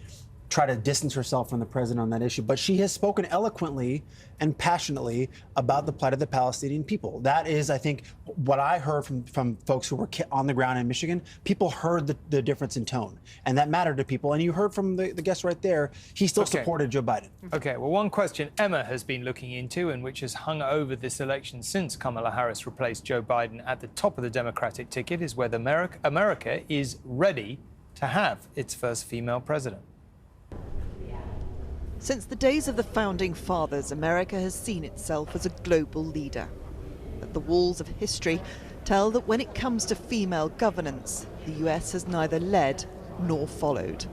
try to distance herself from the president on that issue. But she has spoken eloquently and passionately about the plight of the Palestinian people. That is, I think, what I heard from folks who were on the ground in Michigan. People heard the difference in tone, and that mattered to people. And you heard from the guest right there, he still supported Joe Biden. Okay, well, one question Emma has been looking into, and which has hung over this election since Kamala Harris replaced Joe Biden at the top of the Democratic ticket, is whether America is ready to have its first female president. Since the days of the Founding Fathers, America has seen itself as a global leader. But the walls of history tell that when it comes to female governance, the US has neither led nor followed.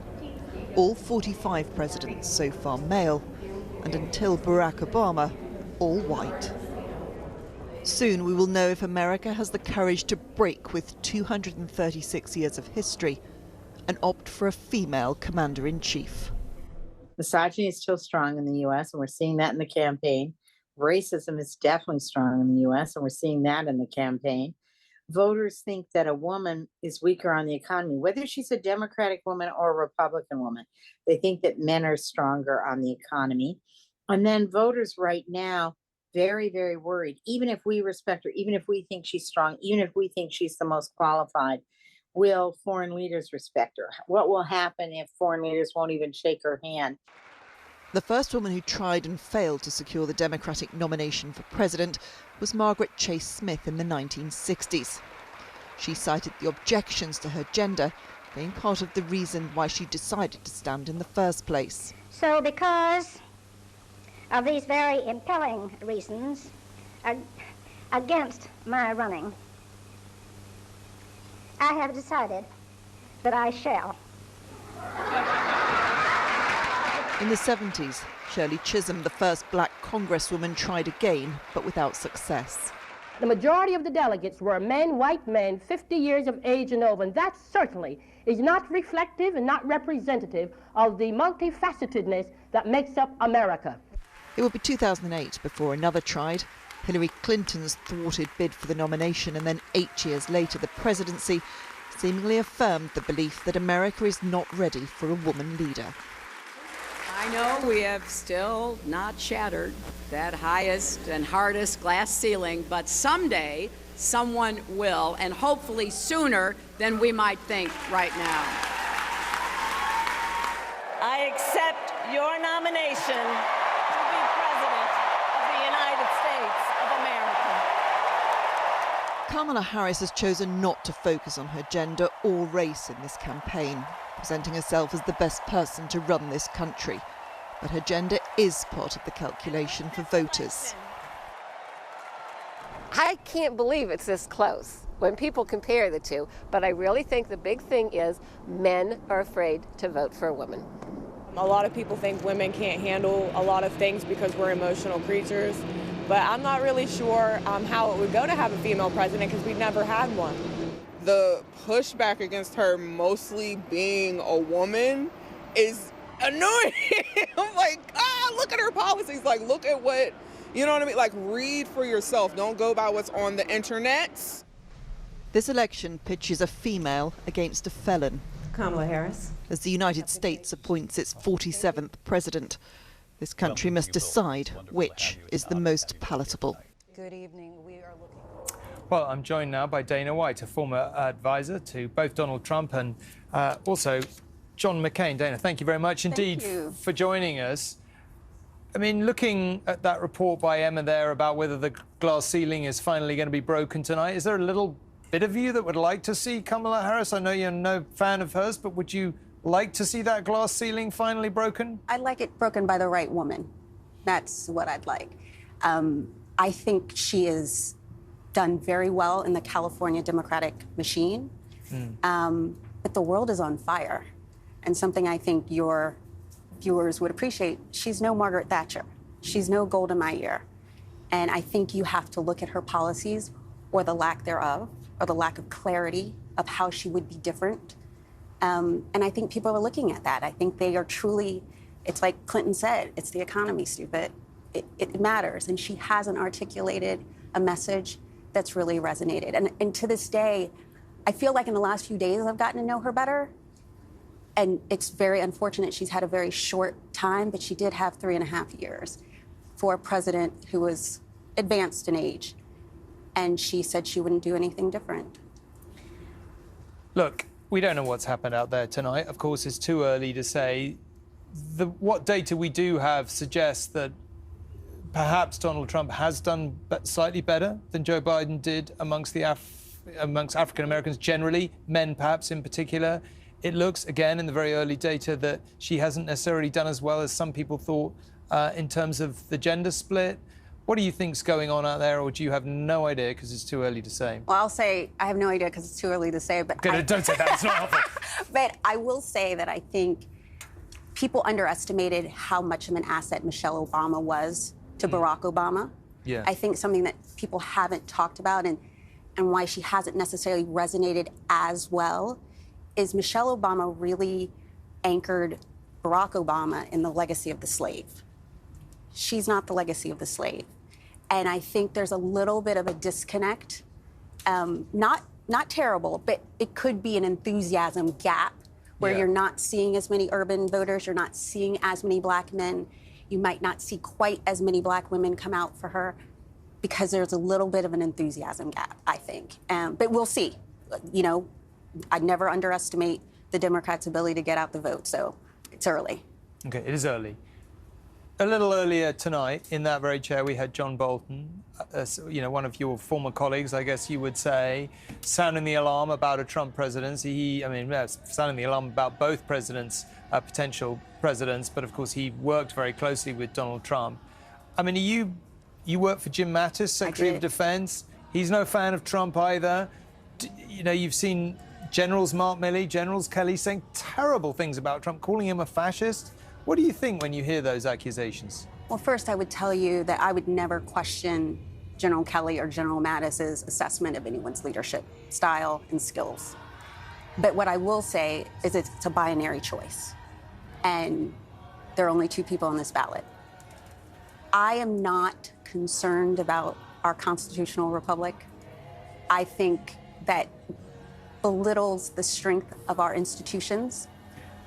All 45 presidents so far male, and until Barack Obama, all white. Soon we will know if America has the courage to break with 236 years of history and opt for a female commander-in-chief. Misogyny is still strong in the U.S., and we're seeing that in the campaign. Racism is definitely strong in the U.S., and we're seeing that in the campaign. Voters think that a woman is weaker on the economy, whether she's a Democratic woman or a Republican woman. They think that men are stronger on the economy. And then voters right now, very, very worried, even if we respect her, even if we think she's strong, even if we think she's the most qualified, will foreign leaders respect her? What will happen if foreign leaders won't even shake her hand? The first woman who tried and failed to secure the Democratic nomination for president was Margaret Chase Smith in the 1960s. She cited the objections to her gender being part of the reason why she decided to stand in the first place. So because of these very impelling reasons against my running, I have decided that I shall. In the 70s, Shirley Chisholm, the first black congresswoman, tried again, but without success. The majority of the delegates were men, white men, 50 years of age and over, and that certainly is not reflective and not representative of the multifacetedness that makes up America. It would be 2008 before another tried. Hillary Clinton's thwarted bid for the nomination, and then 8 years later the presidency, seemingly affirmed the belief that America is not ready for a woman leader. I know we have still not shattered that highest and hardest glass ceiling, but someday someone will, and hopefully sooner than we might think right now. I accept your nomination to be President of the United States of America. Kamala Harris has chosen not to focus on her gender or race in this campaign, presenting herself as the best person to run this country. But her gender is part of the calculation for voters. I can't believe it's this close when people compare the two, but I really think the big thing is men are afraid to vote for a woman. A lot of people think women can't handle a lot of things because we're emotional creatures, but I'm not really sure how it would go to have a female president because we've never had one. The pushback against her mostly being a woman is annoying. I'm like, look at her policies. Like, look at what, you know what I mean? Like, read for yourself. Don't go by what's on the internet. This election pitches a female against a felon. Kamala Harris. As the United States appoints its 47th president, this country must decide which is the most palatable. Good evening. We are looking. Well, I'm joined now by Dana White, a former advisor to both Donald Trump and also John McCain. Dana, thank you very much indeed for joining us. I mean, looking at that report by Emma there about whether the glass ceiling is finally going to be broken tonight, is there a little bit of you that would like to see Kamala Harris? I know you're no fan of hers, but would you like to see that glass ceiling finally broken? I'd like it broken by the right woman. That's what I'd like. I think she has done very well in the California Democratic machine, but the world is on fire. And something I think your viewers would appreciate, she's no Margaret Thatcher. She's no Golda Meir. And I think you have to look at her policies, or the lack thereof, or the lack of clarity of how she would be different, And I think people are looking at that. I think they are truly, it's like Clinton said, it's the economy, stupid. It matters. And she hasn't articulated a message that's really resonated. And to this day, I feel like in the last few days I've gotten to know her better. And it's very unfortunate she's had a very short time, but she did have 3.5 years for a president who was advanced in age. And she said she wouldn't do anything different. Look, we don't know what's happened out there tonight. Of course, it's too early to say. What data we do have suggests that perhaps Donald Trump has done slightly better than Joe Biden did amongst African Americans generally, men perhaps in particular. It looks, again, in the very early data that she hasn't necessarily done as well as some people thought in terms of the gender split. What do you think's going on out there, or do you have no idea because it's too early to say? Well, I'll say I have no idea because it's too early to say, but don't say that, it's not helpful. But I will say that I think people underestimated how much of an asset Michelle Obama was to Barack Obama. Yeah. I think something that people haven't talked about and why she hasn't necessarily resonated as well is Michelle Obama really anchored Barack Obama in the legacy of the slave. She's not the legacy of the slave. And I think there's a little bit of a disconnect, not terrible, but it could be an enthusiasm gap where you're not seeing as many urban voters, you're not seeing as many black men, you might not see quite as many black women come out for her because there's a little bit of an enthusiasm gap, I think. But we'll see. You know, I'd never underestimate the Democrats' ability to get out the vote, so it's early. Okay, it is early. A little earlier tonight, in that very chair, we had John Bolton, one of your former colleagues, I guess you would say, sounding the alarm about a Trump presidency. Sounding the alarm about both presidents, potential presidents, but of course he worked very closely with Donald Trump. I mean, you work for Jim Mattis, Secretary of Defense. He's no fan of Trump either. You've seen Generals Mark Milley, Generals Kelly saying terrible things about Trump, calling him a fascist. What do you think when you hear those accusations? Well, first, I would tell you that I would never question General Kelly or General Mattis's assessment of anyone's leadership style and skills. But what I will say is it's a binary choice. And there are only two people on this ballot. I am not concerned about our constitutional republic. I think that belittles the strength of our institutions.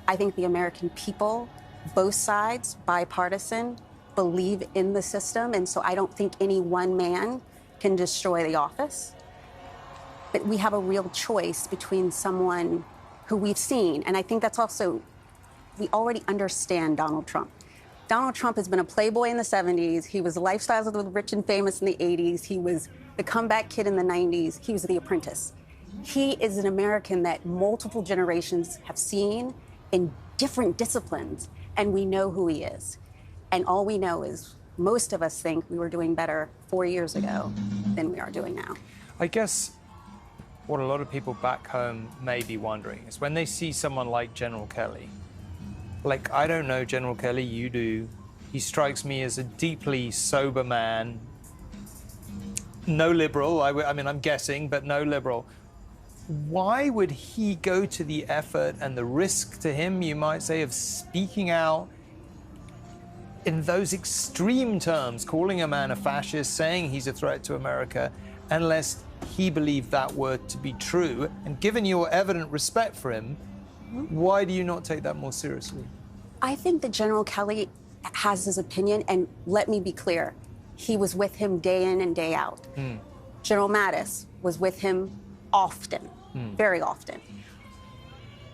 I think the American people, both sides, bipartisan, believe in the system, and so I don't think any one man can destroy the office. But we have a real choice between someone who we've seen, and I think that's also, we already understand Donald Trump. Donald Trump has been a playboy in the 70s. He was the Lifestyles of the Rich and Famous in the 80s. He was the comeback kid in the 90s. He was The Apprentice. He is an American that multiple generations have seen in different disciplines, and we know who he is. And all we know is most of us think we were doing better 4 years ago than we are doing now. I guess what a lot of people back home may be wondering is when they see someone like General Kelly, like, I don't know General Kelly, you do. He strikes me as a deeply sober man. No liberal, I mean, I'm guessing, but no liberal. Why would he go to the effort and the risk to him, you might say, of speaking out in those extreme terms, calling a man a fascist, saying he's a threat to America, unless he believed that word to be true? And given your evident respect for him, why do you not take that more seriously? I think that General Kelly has his opinion, and let me be clear, he was with him day in and day out. General Mattis was with him often, very often.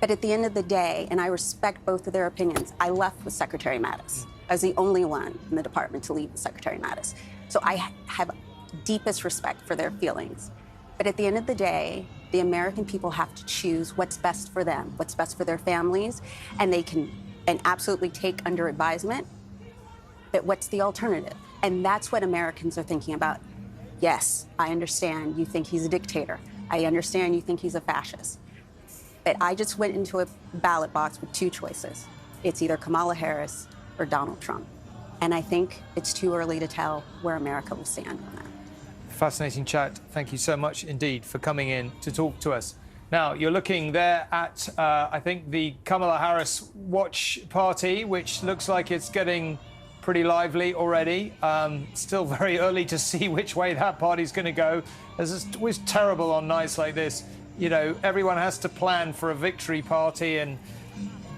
But at the end of the day, and I respect both of their opinions, I left with Secretary Mattis. I was the only one in the department to leave with Secretary Mattis. So I have deepest respect for their feelings. But at the end of the day, the American people have to choose what's best for them, what's best for their families, and they can absolutely take under advisement. But what's the alternative? And that's what Americans are thinking about. Yes, I understand you think he's a dictator. I understand you think he's a fascist. But I just went into a ballot box with two choices. It's either Kamala Harris or Donald Trump. And I think it's too early to tell where America will stand on that. Fascinating chat. Thank you so much indeed for coming in to talk to us. Now, you're looking there at, I think, the Kamala Harris watch party, which looks like it's getting pretty lively already. Still very early to see which way that party's going to go. It's always terrible on nights like this. You know, everyone has to plan for a victory party and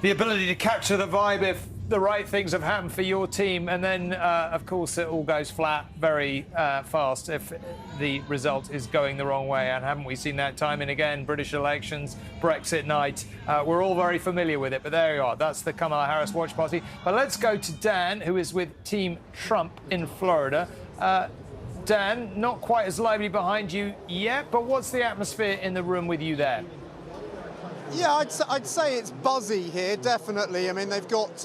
the ability to capture the vibe if the right things have happened for your team. And then, of course, it all goes flat very fast if the result is going the wrong way. And haven't we seen that time and again? British elections, Brexit night. We're all very familiar with it. But there you are. That's the Kamala Harris watch party. But let's go to Dan, who is with Team Trump in Florida. Dan, not quite as lively behind you yet, but what's the atmosphere in the room with you there? Yeah, I'd say it's buzzy here, definitely. I mean, they've got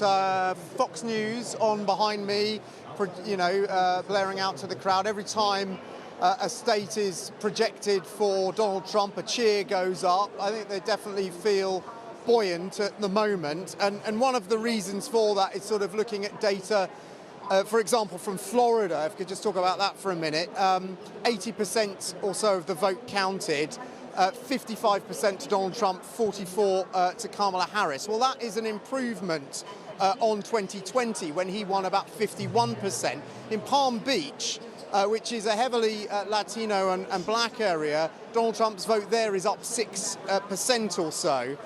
Fox News on behind me, blaring out to the crowd. Every time a state is projected for Donald Trump, a cheer goes up. I think they definitely feel buoyant at the moment. And one of the reasons for that is sort of looking at data, for example, from Florida. If we could just talk about that for a minute. 80% or so of the vote counted. 55% to Donald Trump, 44% to Kamala Harris. Well, that is an improvement on 2020 when he won about 51%. In Palm Beach, which is a heavily Latino and black area, Donald Trump's vote there is up 6% or so.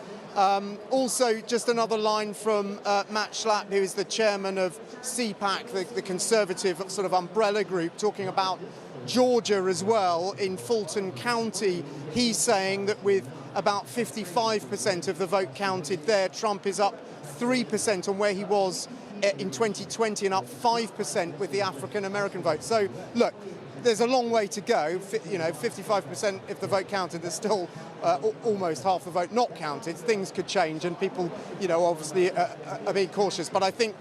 Also, just another line from Matt Schlapp, who is the chairman of CPAC, the conservative sort of umbrella group, talking about Georgia as well, in Fulton County. He's saying that with about 55% of the vote counted there, Trump is up 3% on where he was in 2020 and up 5% with the African-American vote. So, look, there's a long way to go. 55% if the vote counted, there's still almost half the vote not counted. Things could change and people, obviously are being cautious. But I think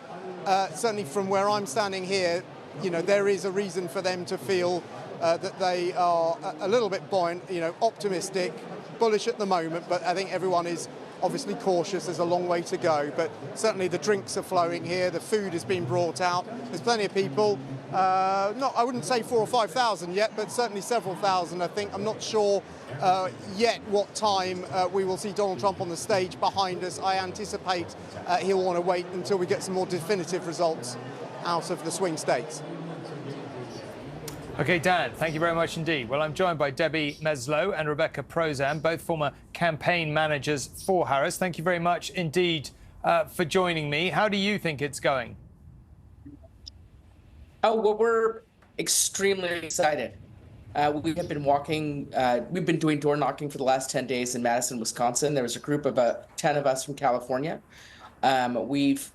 certainly from where I'm standing here, there is a reason for them to feel that they are a little bit buoyant, optimistic, bullish at the moment. But I think everyone is obviously cautious. There's a long way to go. But certainly the drinks are flowing here. The food has been brought out. There's plenty of people. I wouldn't say 4,000 or 5,000 yet, but certainly several thousand, I think. I'm not sure yet what time we will see Donald Trump on the stage behind us. I anticipate he'll want to wait until we get some more definitive results out of the swing states. Okay, Dan, thank you very much indeed. Well, I'm joined by Debbie Meslow and Rebecca Prozan, both former campaign managers for Harris. Thank you very much indeed for joining me. How do you think it's going? Oh, well, we're extremely excited. We have been we've been doing door knocking for the last 10 days in Madison, Wisconsin. There was a group of 10 of us from California. We've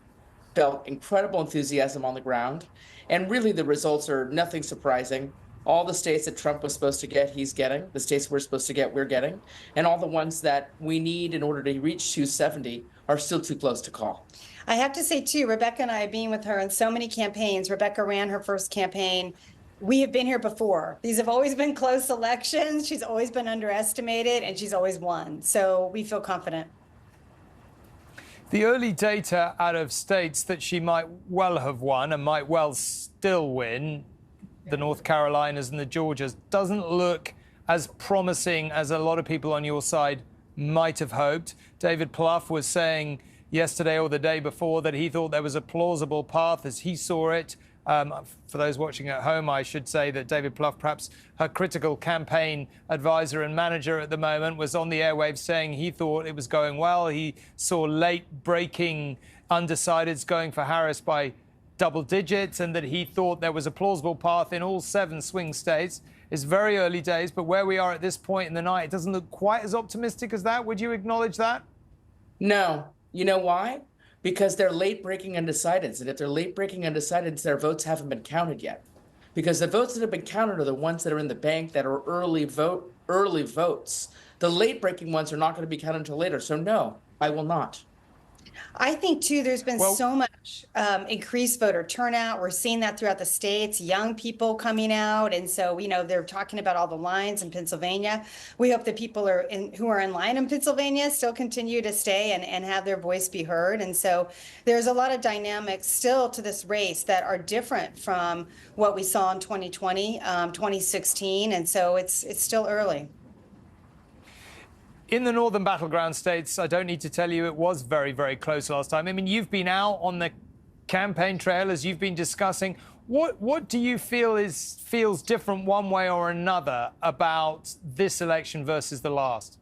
felt incredible enthusiasm on the ground. And really, the results are nothing surprising. All the states that Trump was supposed to get, he's getting. The states we're supposed to get, we're getting. And all the ones that we need in order to reach 270 are still too close to call. I have to say, too, Rebecca and I have been with her in so many campaigns. Rebecca ran her first campaign. We have been here before. These have always been close elections. She's always been underestimated, and she's always won. So we feel confident. The early data out of states that she might well have won and might well still win, the North Carolinas and the Georgias, doesn't look as promising as a lot of people on your side might have hoped. David Plouffe was saying yesterday or the day before that he thought there was a plausible path as he saw it. For those watching at home, I should say that David Plouffe, perhaps her critical campaign advisor and manager at the moment, was on the airwaves saying he thought it was going well. He saw late-breaking undecideds going for Harris by double digits and that he thought there was a plausible path in all 7 swing states. It's very early days, but where we are at this point in the night, it doesn't look quite as optimistic as that. Would you acknowledge that? No. You know why? Because they're late-breaking undecideds. And if they're late-breaking undecideds, their votes haven't been counted yet. Because the votes that have been counted are the ones that are in the bank that are early votes. The late-breaking ones are not going to be counted until later. So no, I will not. I think, too, there's been so much increased voter turnout. We're seeing that throughout the states, young people coming out. And so, they're talking about all the lines in Pennsylvania. We hope that people who are in line in Pennsylvania still continue to stay and have their voice be heard. And so there's a lot of dynamics still to this race that are different from what we saw in 2020, 2016. And so it's still early. In the northern battleground states, I don't need to tell you, it was very, very close last time. I mean, you've been out on the campaign trail, as you've been discussing. What do you feel feels different one way or another about this election versus the last?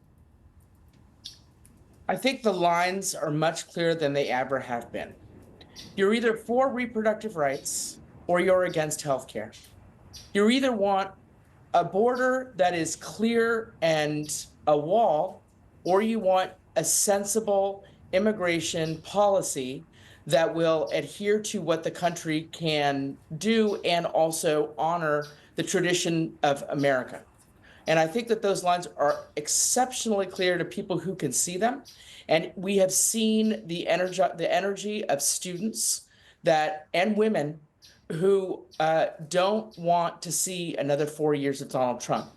I think the lines are much clearer than they ever have been. You're either for reproductive rights or you're against healthcare. You either want a border that is clear and a wall, or you want a sensible immigration policy that will adhere to what the country can do and also honor the tradition of America. And I think that those lines are exceptionally clear to people who can see them. And we have seen the energy of students and women who don't want to see another 4 years of Donald Trump.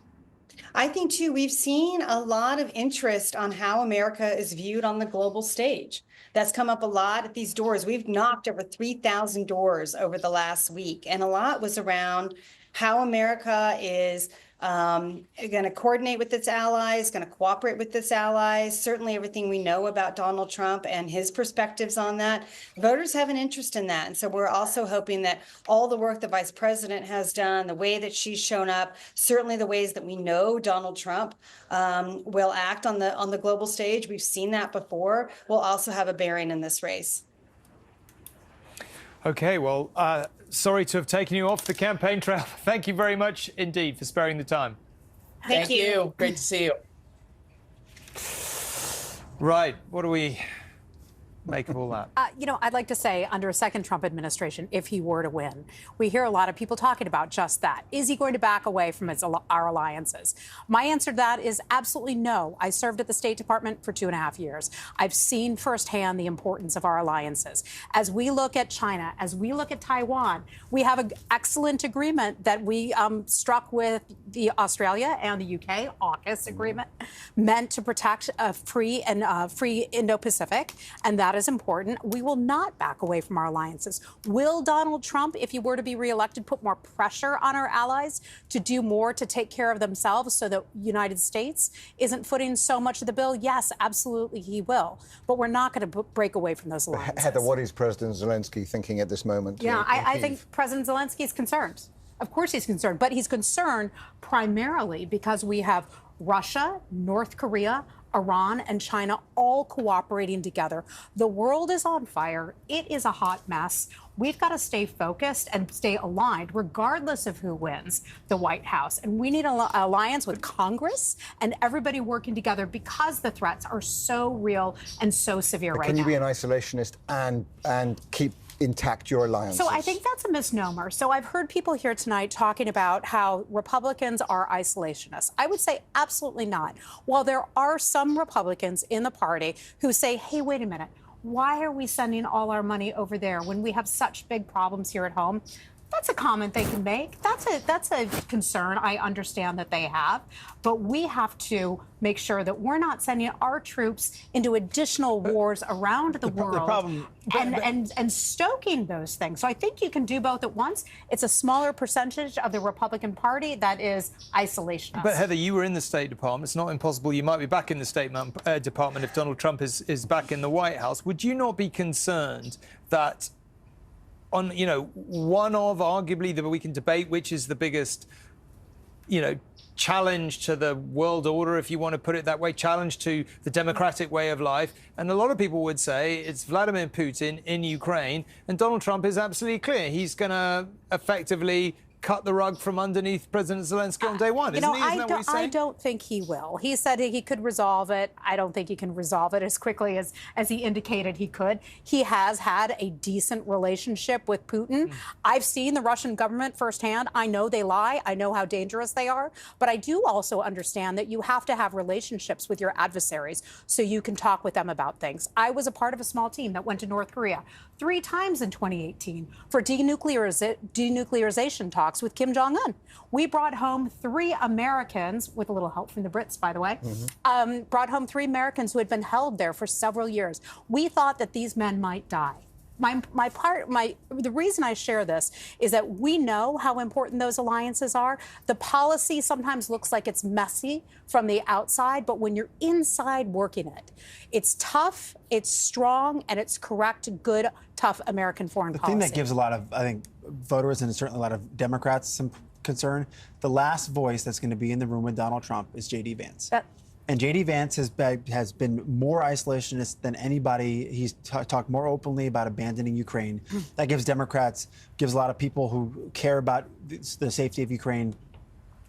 I think, too, we've seen a lot of interest on how America is viewed on the global stage. That's come up a lot at these doors. We've knocked over 3,000 doors over the last week, and a lot was around how America is going to coordinate with its allies, going to cooperate with its allies. Certainly everything we know about Donald Trump and his perspectives on that. Voters have an interest in that. And so we're also hoping that all the work the vice president has done, the way that she's shown up, certainly the ways that we know Donald Trump will act on the global stage, we've seen that before, will also have a bearing in this race. Okay, well, sorry to have taken you off the campaign trail. Thank you very much indeed for sparing the time. Thank you. Great to see you. Right, what do we make of all that? I'd like to say under a second Trump administration, if he were to win, we hear a lot of people talking about just that. Is he going to back away from our alliances? My answer to that is absolutely no. I served at the State Department for 2.5 years. I've seen firsthand the importance of our alliances. As we look at China, as we look at Taiwan, we have an excellent agreement that we struck with Australia and the UK, AUKUS agreement, meant to protect a free Indo-Pacific, and that is important. We will not back away from our alliances. Will Donald Trump, if he were to be reelected, put more pressure on our allies to do more to take care of themselves so that the United States isn't footing so much of the bill? Yes, absolutely he will. But we're not going to break away from those alliances. Heather, what is President Zelensky thinking at this moment? Yeah, I think President Zelensky is concerned. Of course he's concerned, but he's concerned primarily because we have Russia, North Korea, Iran and China all cooperating together. The world is on fire. It is a hot mess. We've got to stay focused and stay aligned, regardless of who wins the White House. And we need an alliance with Congress and everybody working together because the threats are so real and so severe right now. Can you be an isolationist and keep intact your alliances? So I think that's a misnomer. So I've heard people here tonight talking about how Republicans are isolationists. I would say absolutely not. While there are some Republicans in the party who say, hey, wait a minute, why are we sending all our money over there when we have such big problems here at home? That's a comment they can make. That's a concern I understand that they have. But we have to make sure that we're not sending our troops into additional wars around the world and stoking those things. So I think you can do both at once. It's a smaller percentage of the Republican Party that is isolationist. But Heather, you were in the State Department. It's not impossible you might be back in the State Department if Donald Trump is back in the White House. Would you not be concerned that on, one of arguably that we can debate which is the biggest, challenge to the world order, if you want to put it that way, challenge to the democratic way of life. And a lot of people would say it's Vladimir Putin in Ukraine, and Donald Trump is absolutely clear. He's going to effectively cut the rug from underneath President Zelensky on day one, isn't he? Isn't that what he's saying? I don't think he will. He said he could resolve it. I don't think he can resolve it as quickly as he indicated he could. He has had a decent relationship with Putin. I've seen the Russian government firsthand. I know they lie. I know how dangerous they are. But I do also understand that you have to have relationships with your adversaries so you can talk with them about things. I was a part of a small team that went to North Korea 3 times in 2018 for denuclearization talks with Kim Jong-un. We brought home 3 Americans, with a little help from the Brits, by the way, brought home 3 Americans who had been held there for several years. We thought that these men might die. the reason I share this is that we know how important those alliances are. The policy sometimes looks like it's messy from the outside, but when you're inside working it, it's tough, it's strong, and it's correct, good, tough American foreign policy. The thing that gives a lot of, I think, voters and certainly a lot of Democrats some concern, the last voice that's going to be in the room with Donald Trump is J.D. Vance. And J.D. Vance has been more isolationist than anybody. He's talked more openly about abandoning Ukraine. That gives Democrats, gives a lot of people who care about the safety of Ukraine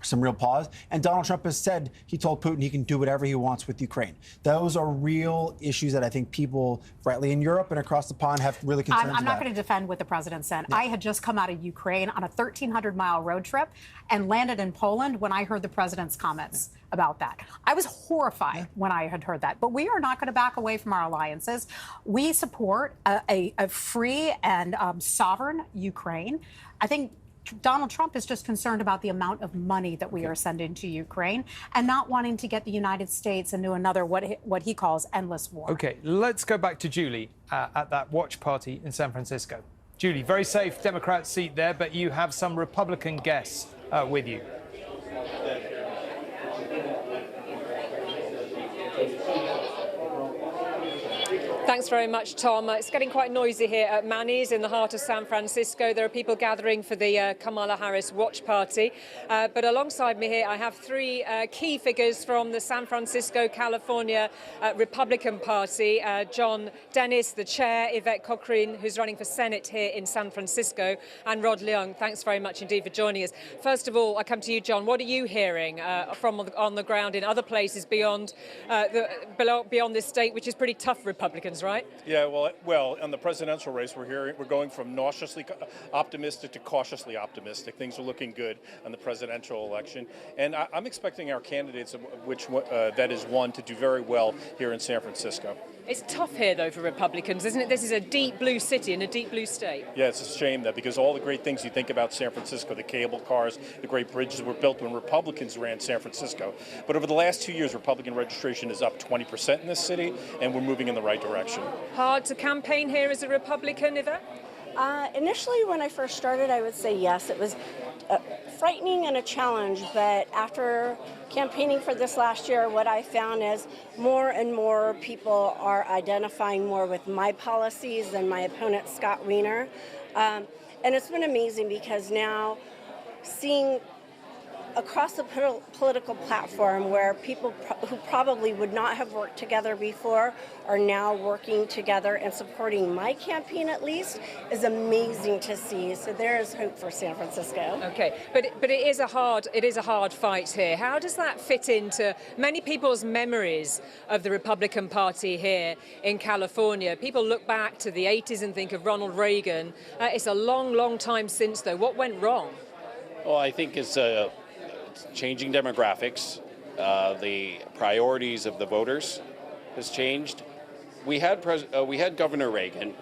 some real pause. And Donald Trump has said, he told Putin he can do whatever he wants with Ukraine. Those are real issues that I think people, rightly in Europe and across the pond, have really concerns about. I'm not going to defend what the president said. I had just come out of Ukraine on a 1,300-mile road trip and landed in Poland when I heard the president's comments about that. I was horrified when I had heard that. But we are not going to back away from our alliances. We support a free and sovereign Ukraine. I think Donald Trump is just concerned about the amount of money that we are sending to Ukraine and not wanting to get the United States into another what he calls endless war. OK, let's go back to Julie at that watch party in San Francisco. Julie, very safe Democrat seat there, but you have some Republican guests with you. Thanks very much, Tom. It's getting quite noisy here at Manny's in the heart of San Francisco. There are people gathering for the Kamala Harris watch party. But alongside me here, I have three key figures from the San Francisco, California Republican Party. John Dennis, the chair, Yvette Cochrane, who's running for Senate here in San Francisco, and Rod Leung. Thanks very much indeed for joining us. First of all, I come to you, John. What are you hearing from on the ground in other places beyond this state, which is pretty tough for Republicans, right? Yeah, well, on the presidential race, we're going from nauseously optimistic to cautiously optimistic. Things are looking good on the presidential election, and I'm expecting our candidates, that is one, to do very well here in San Francisco. It's tough here, though, for Republicans, isn't it? This is a deep blue city in a deep blue state. Yeah, it's a shame that because all the great things you think about San Francisco, the cable cars, the great bridges were built when Republicans ran San Francisco. But over the last 2 years, Republican registration is up 20% in this city, and we're moving in the right direction. Hard to campaign here as a Republican, Yvette? Initially, when I first started, I would say yes. It was frightening and a challenge, but after campaigning for this last year, what I found is more and more people are identifying more with my policies than my opponent, Scott Wiener. And it's been amazing because now seeing across the political platform where people who probably would not have worked together before are now working together and supporting my campaign at least is amazing to see. So there is hope for San Francisco. Okay, but it is a hard fight here. How does that fit into many people's memories of the Republican Party here in California? People look back to the 80s and think of Ronald Reagan. It's a long, long time since, though. What went wrong? Well, I think it's changing demographics. The priorities of the voters has changed. We had Governor Reagan,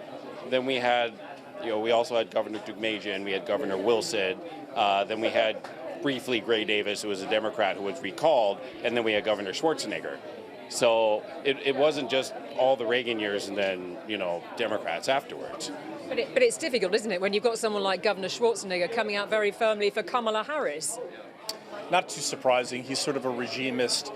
then we also had Governor Deukmejian, we had Governor Wilson, then we had briefly Gray Davis, who was a Democrat who was recalled, and then we had Governor Schwarzenegger. So it wasn't just all the Reagan years and then Democrats afterwards. But it's difficult, isn't it, when you've got someone like Governor Schwarzenegger coming out very firmly for Kamala Harris? Not too surprising. He's sort of a regimist,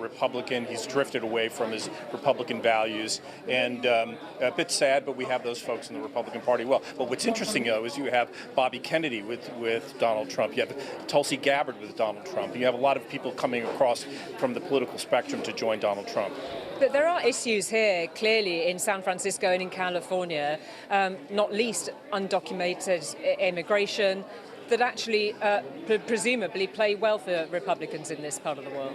Republican. He's drifted away from his Republican values, and a bit sad. But we have those folks in the Republican Party. Well, but what's interesting though is you have Bobby Kennedy with Donald Trump. You have Tulsi Gabbard with Donald Trump. You have a lot of people coming across from the political spectrum to join Donald Trump. But there are issues here, clearly, in San Francisco and in California, not least undocumented immigration, that actually presumably play well for Republicans in this part of the world.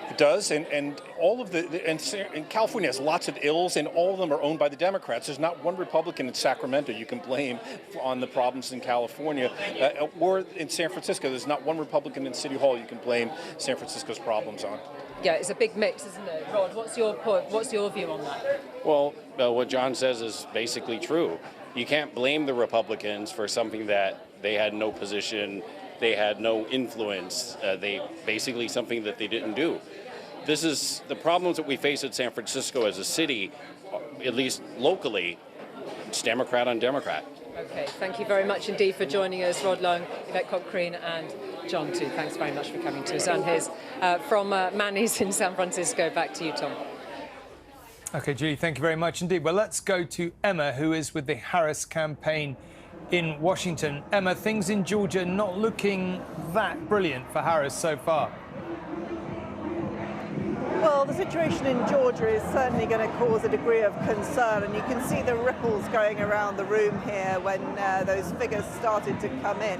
It does, and all of and California has lots of ills, and all of them are owned by the Democrats. There's not one Republican in Sacramento you can blame on the problems in California, or in San Francisco. There's not one Republican in City Hall you can blame San Francisco's problems on. Yeah, it's a big mix, isn't it? Rod, what's your point? What's your view on that? Well, what John says is basically true. You can't blame the Republicans for something that they had no position, they had no influence, basically something that they didn't do. This is the problems that we face in San Francisco as a city, at least locally, it's Democrat on Democrat. Okay, thank you very much indeed for joining us, Rod Long, Yvette Cochrane and John too. Thanks very much for coming to us. And here's from Manny's in San Francisco. Back to you, Tom. OK, Julie, thank you very much indeed. Well, let's go to Emma, who is with the Harris campaign in Washington. Emma, things in Georgia not looking that brilliant for Harris so far. Well, the situation in Georgia is certainly going to cause a degree of concern, and you can see the ripples going around the room here when those figures started to come in.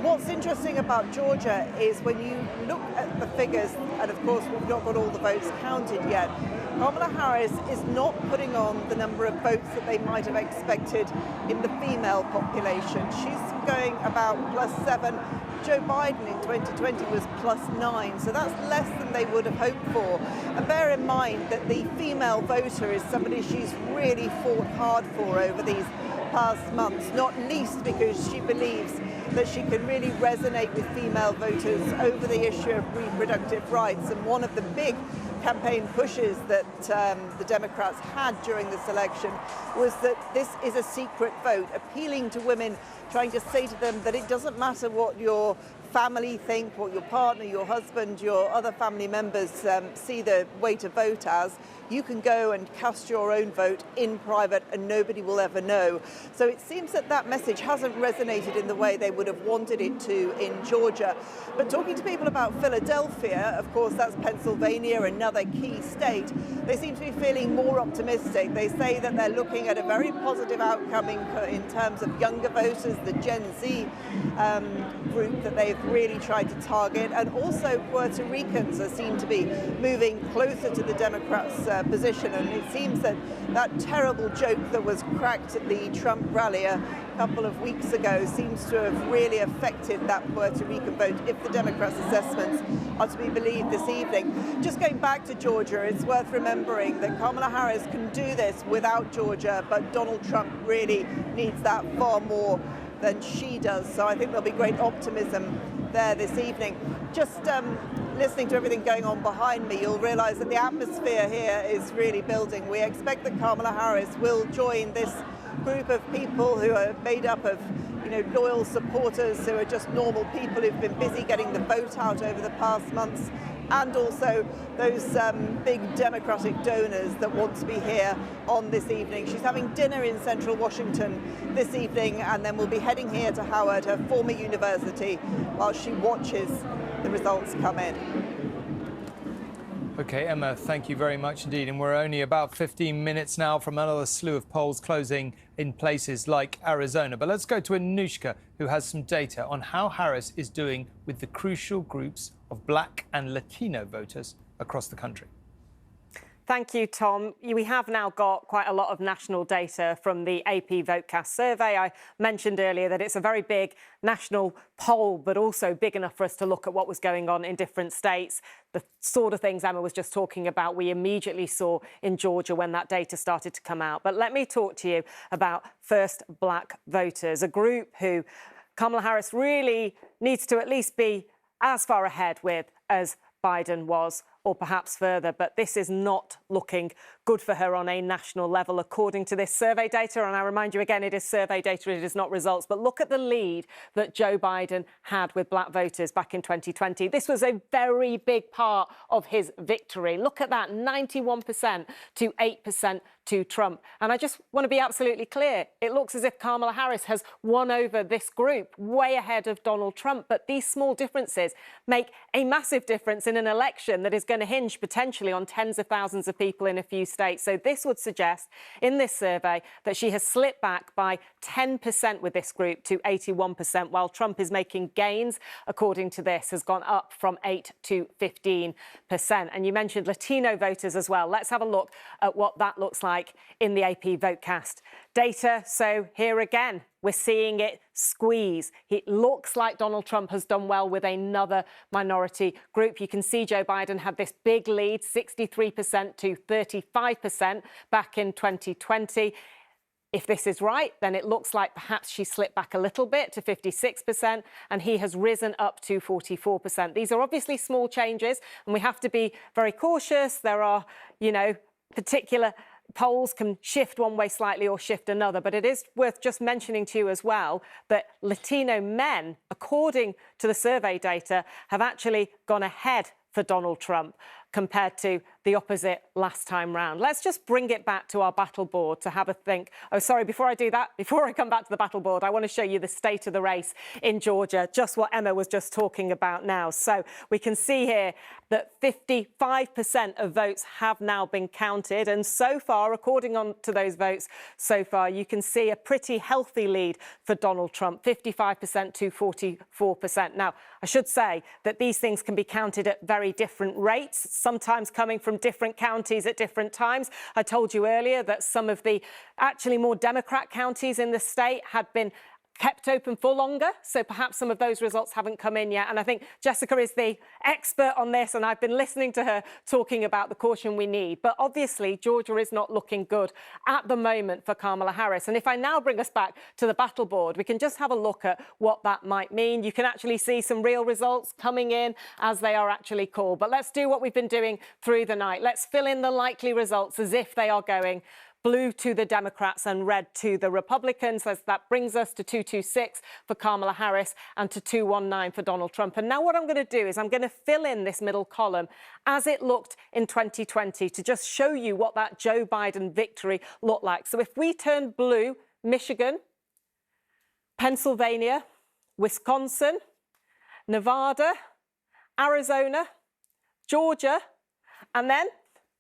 What's interesting about Georgia is when you look at the figures, and of course we've not got all the votes counted yet, Kamala Harris is not putting on the number of votes that they might have expected in the female population. She's going about +7. Joe Biden in 2020 was +9, so that's less than they would have hoped for. And bear in mind that the female voter is somebody she's really fought hard for over these past months, not least because she believes that she can really resonate with female voters over the issue of reproductive rights. And one of the big campaign pushes that the Democrats had during this election was that this is a secret vote, appealing to women, trying to say to them that it doesn't matter what your family think, what your partner, your husband, your other family members see the way to vote as. You can go and cast your own vote in private and nobody will ever know. So it seems that that message hasn't resonated in the way they would have wanted it to in Georgia. But talking to people about Philadelphia, of course that's Pennsylvania, another key state, they seem to be feeling more optimistic. They say that they're looking at a very positive outcome in terms of younger voters, the Gen Z group that they've really tried to target, and also Puerto Ricans seem to be moving closer to the Democrats' position. And it seems that that terrible joke that was cracked at the Trump rally a couple of weeks ago seems to have really affected that Puerto Rican vote, if the Democrats' assessments are to be believed this evening. Just going back to Georgia, it's worth remembering that Kamala Harris can do this without Georgia, but Donald Trump really needs that far more than she does. So I think there'll be great optimism there this evening. Just listening to everything going on behind me, you'll realise that the atmosphere here is really building. We expect that Kamala Harris will join this group of people who are made up of loyal supporters who are just normal people who've been busy getting the vote out over the past months, and also those big Democratic donors that want to be here on this evening. She's having dinner in central Washington this evening and then will be heading here to Howard, her former university, while she watches the results come in. OK, Emma, thank you very much indeed. And we're only about 15 minutes now from another slew of polls closing in places like Arizona. But let's go to Anushka, who has some data on how Harris is doing with the crucial groups of Black and Latino voters across the country. Thank you, Tom. We have now got quite a lot of national data from the AP Votecast survey. I mentioned earlier that it's a very big national poll, but also big enough for us to look at what was going on in different states. The sort of things Emma was just talking about, we immediately saw in Georgia when that data started to come out. But let me talk to you about First Black Voters, a group who Kamala Harris really needs to at least be as far ahead with as Biden was, or perhaps further, but this is not looking good for her on a national level, according to this survey data. And I remind you again, it is survey data, it is not results. But look at the lead that Joe Biden had with Black voters back in 2020. This was a very big part of his victory. Look at that, 91% to 8% to Trump. And I just want to be absolutely clear. It looks as if Kamala Harris has won over this group way ahead of Donald Trump. But these small differences make a massive difference in an election that is going to hinge potentially on tens of thousands of people in a few states. So this would suggest in this survey that she has slipped back by 10% with this group to 81%, while Trump is making gains, according to this, has gone up from 8 to 15%. And you mentioned Latino voters as well. Let's have a look at what that looks like in the AP Votecast data. So here again, we're seeing it squeeze. It looks like Donald Trump has done well with another minority group. You can see Joe Biden had this big lead, 63% to 35% back in 2020. If this is right, then it looks like perhaps she slipped back a little bit to 56%, and he has risen up to 44%. These are obviously small changes, and we have to be very cautious. There are, particular polls can shift one way slightly or shift another, but it is worth just mentioning to you as well that Latino men, according to the survey data, have actually gone ahead for Donald Trump compared to the opposite last time round. Let's just bring it back to our battle board to have a think. Oh, sorry, before I do that, before I come back to the battle board, I want to show you the state of the race in Georgia, just what Emma was just talking about now. So we can see here that 55% of votes have now been counted. And so far, according to those votes so far, you can see a pretty healthy lead for Donald Trump, 55% to 44%. Now, I should say that these things can be counted at very different rates, sometimes coming from different counties at different times. I told you earlier that some of the actually more Democrat counties in the state had been kept open for longer, so perhaps some of those results haven't come in yet. And I think Jessica is the expert on this, and I've been listening to her talking about the caution we need. But obviously, Georgia is not looking good at the moment for Kamala Harris. And if I now bring us back to the battle board, we can just have a look at what that might mean. You can actually see some real results coming in as they are actually called. But let's do what we've been doing through the night. Let's fill in the likely results as if they are going blue to the Democrats and red to the Republicans. That brings us to 226 for Kamala Harris and to 219 for Donald Trump. And now what I'm going to do is I'm going to fill in this middle column as it looked in 2020 to just show you what that Joe Biden victory looked like. So if we turn blue, Michigan, Pennsylvania, Wisconsin, Nevada, Arizona, Georgia, and then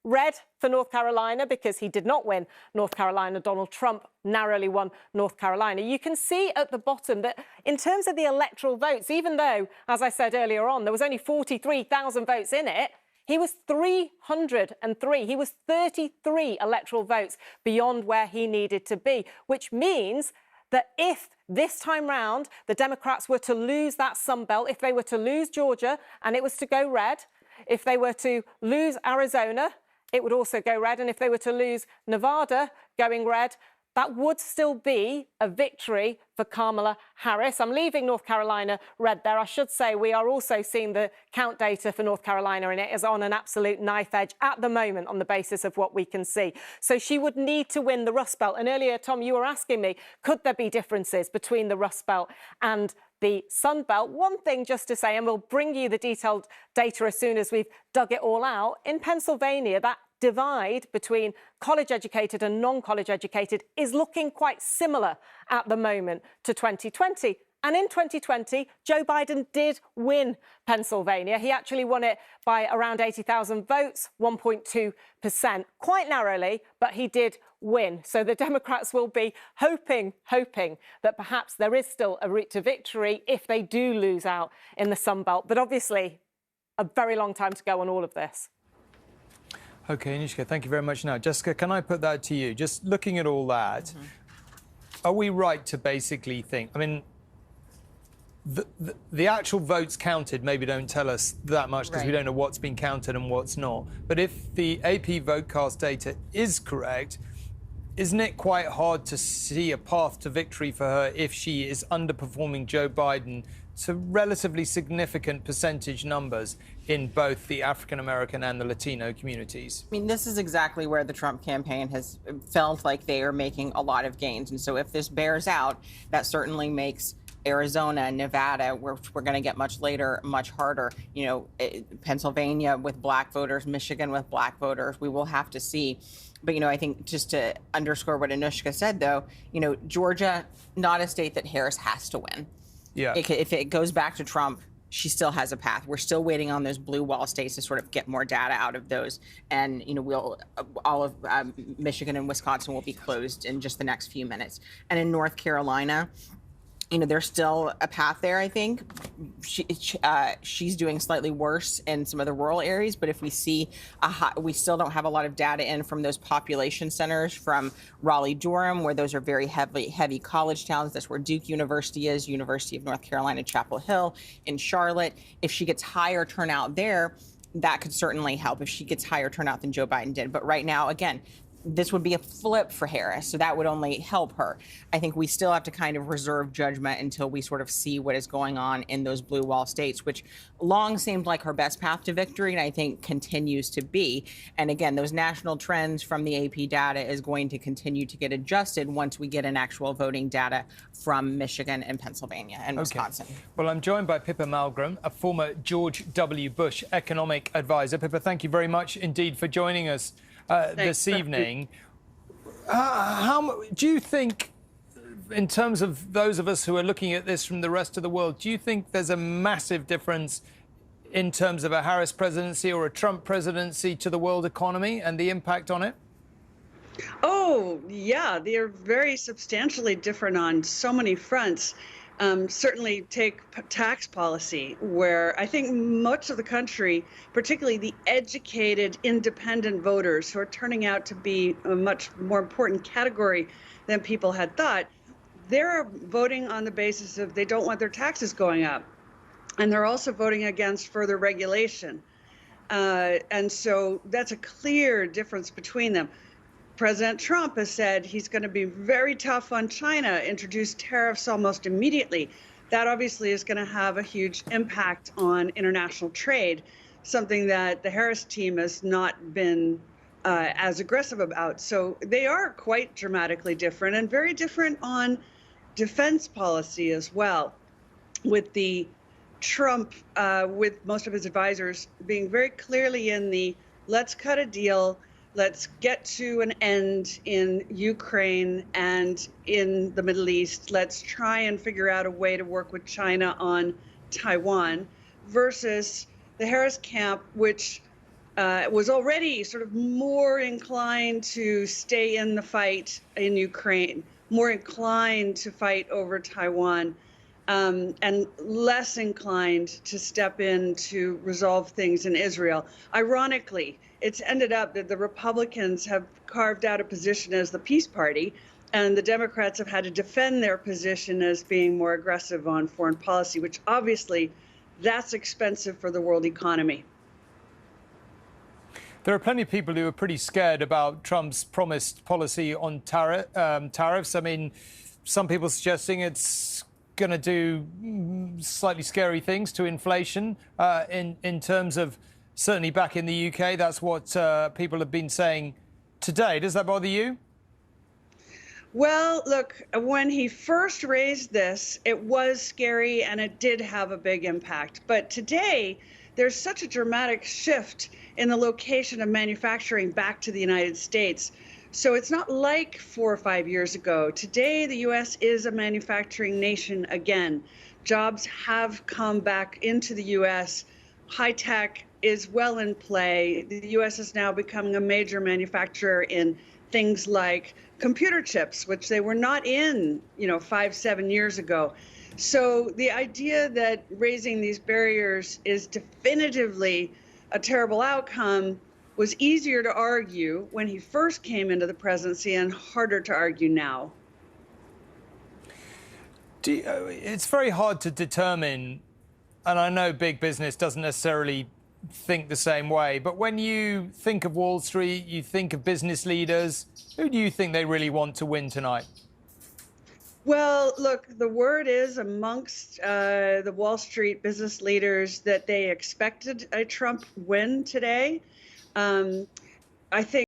red for North Carolina because he did not win North Carolina. Donald Trump narrowly won North Carolina. You can see at the bottom that in terms of the electoral votes, even though, as I said earlier on, there was only 43,000 votes in it, he was 303. He was 33 electoral votes beyond where he needed to be, which means that if this time round the Democrats were to lose that Sun Belt, if they were to lose Georgia and it was to go red, if they were to lose Arizona, it would also go red. And if they were to lose Nevada going red, that would still be a victory for Kamala Harris. I'm leaving North Carolina red there. I should say we are also seeing the count data for North Carolina, and it is on an absolute knife edge at the moment on the basis of what we can see. So she would need to win the Rust Belt. And earlier, Tom, you were asking me, could there be differences between the Rust Belt and the Sun Belt? One thing just to say, and we'll bring you the detailed data as soon as we've dug it all out. In Pennsylvania, that divide between college-educated and non-college educated is looking quite similar at the moment to 2020. And in 2020, Joe Biden did win Pennsylvania. He actually won it by around 80,000 votes, 1.2%, quite narrowly, but he did win. So the Democrats will be hoping that perhaps there is still a route to victory if they do lose out in the Sun Belt. But obviously, a very long time to go on all of this. OK, Anushka, thank you very much. Now, Jessica, can I put that to you? Just looking at all that, are we right to basically think, I mean, the actual votes counted maybe don't tell us that much because we don't know what's been counted and what's not. But if the AP VoteCast data is correct, isn't it quite hard to see a path to victory for her if she is underperforming Joe Biden to relatively significant percentage numbers in both the African-American and the Latino communities? I mean, this is exactly where the Trump campaign has felt like they are making a lot of gains. And so if this bears out, that certainly makes Arizona and Nevada, which we're going to get much later, much harder. You know, Pennsylvania with black voters, Michigan with black voters, we will have to see. But, you know, I think just to underscore what Anushka said, though, you know, Georgia, not a state that Harris has to win. Yeah. If it goes back to Trump, she still has a path. We're still waiting on those blue wall states to sort of get more data out of those. And, you know, all of Michigan and Wisconsin will be closed in just the next few minutes. And in North Carolina, you know, there's still a path there, I think. She's doing slightly worse in some of the rural areas, but if we see we still don't have a lot of data in from those population centers from Raleigh-Durham, where those are very heavy college towns. That's where Duke University is, University of North Carolina, Chapel Hill, in Charlotte. If she gets higher turnout there, that could certainly help if she gets higher turnout than Joe Biden did. But right now, again, this would be a flip for Harris, so that would only help her. I think we still have to kind of reserve judgment until we sort of see what is going on in those blue wall states, which long seemed like her best path to victory, and I think continues to be. And again, those national trends from the AP data is going to continue to get adjusted once we get an actual voting data from Michigan and Pennsylvania and Wisconsin. Well, I'm joined by Pippa Malmgren, a former George W. Bush economic advisor. Pippa, thank you very much indeed for joining us this evening. How do you think, in terms of those of us who are looking at this from the rest of the world, do you think there's a massive difference in terms of a Harris presidency or a Trump presidency to the world economy and the impact on it? Oh, yeah, they're very substantially different on so many fronts. Certainly take tax policy, where I think much of the country, particularly the educated independent voters who are turning out to be a much more important category than people had thought, they're voting on the basis of they don't want their taxes going up. And they're also voting against further regulation. And so that's a clear difference between them. President Trump has said he's going to be very tough on China, introduce tariffs almost immediately. That obviously is going to have a huge impact on international trade, something that the Harris team has not been as aggressive about. So they are quite dramatically different, and very different on defense policy as well, with the Trump, with most of his advisors being very clearly in the let's cut a deal, let's get to an end in Ukraine and in the Middle East. Let's try and figure out a way to work with China on Taiwan, versus the Harris camp, which was already sort of more inclined to stay in the fight in Ukraine, more inclined to fight over Taiwan, and less inclined to step in to resolve things in Israel. Ironically, it's ended up that the Republicans have carved out a position as the peace party, and the Democrats have had to defend their position as being more aggressive on foreign policy, which obviously that's expensive for the world economy. There are plenty of people who are pretty scared about Trump's promised policy on tariffs. I mean, some people suggesting it's going to do slightly scary things to inflation in terms of, certainly back in the UK, that's what people have been saying today. Does that bother you? Well, look, when he first raised this, it was scary and it did have a big impact. But today, there's such a dramatic shift in the location of manufacturing back to the United States. So it's not like 4 or 5 years ago. Today, the U.S. is a manufacturing nation again. Jobs have come back into the U.S. High tech is well in play. The U.S. is now becoming a major manufacturer in things like computer chips, which they were not in, 5, 7 years ago. So the idea that raising these barriers is definitively a terrible outcome was easier to argue when he first came into the presidency and harder to argue now. It's very hard to determine, and I know big business doesn't necessarily think the same way, but when you think of Wall Street, you think of business leaders, who do you think they really want to win tonight? Well, look, the word is amongst the Wall Street business leaders that they expected a Trump win today. I think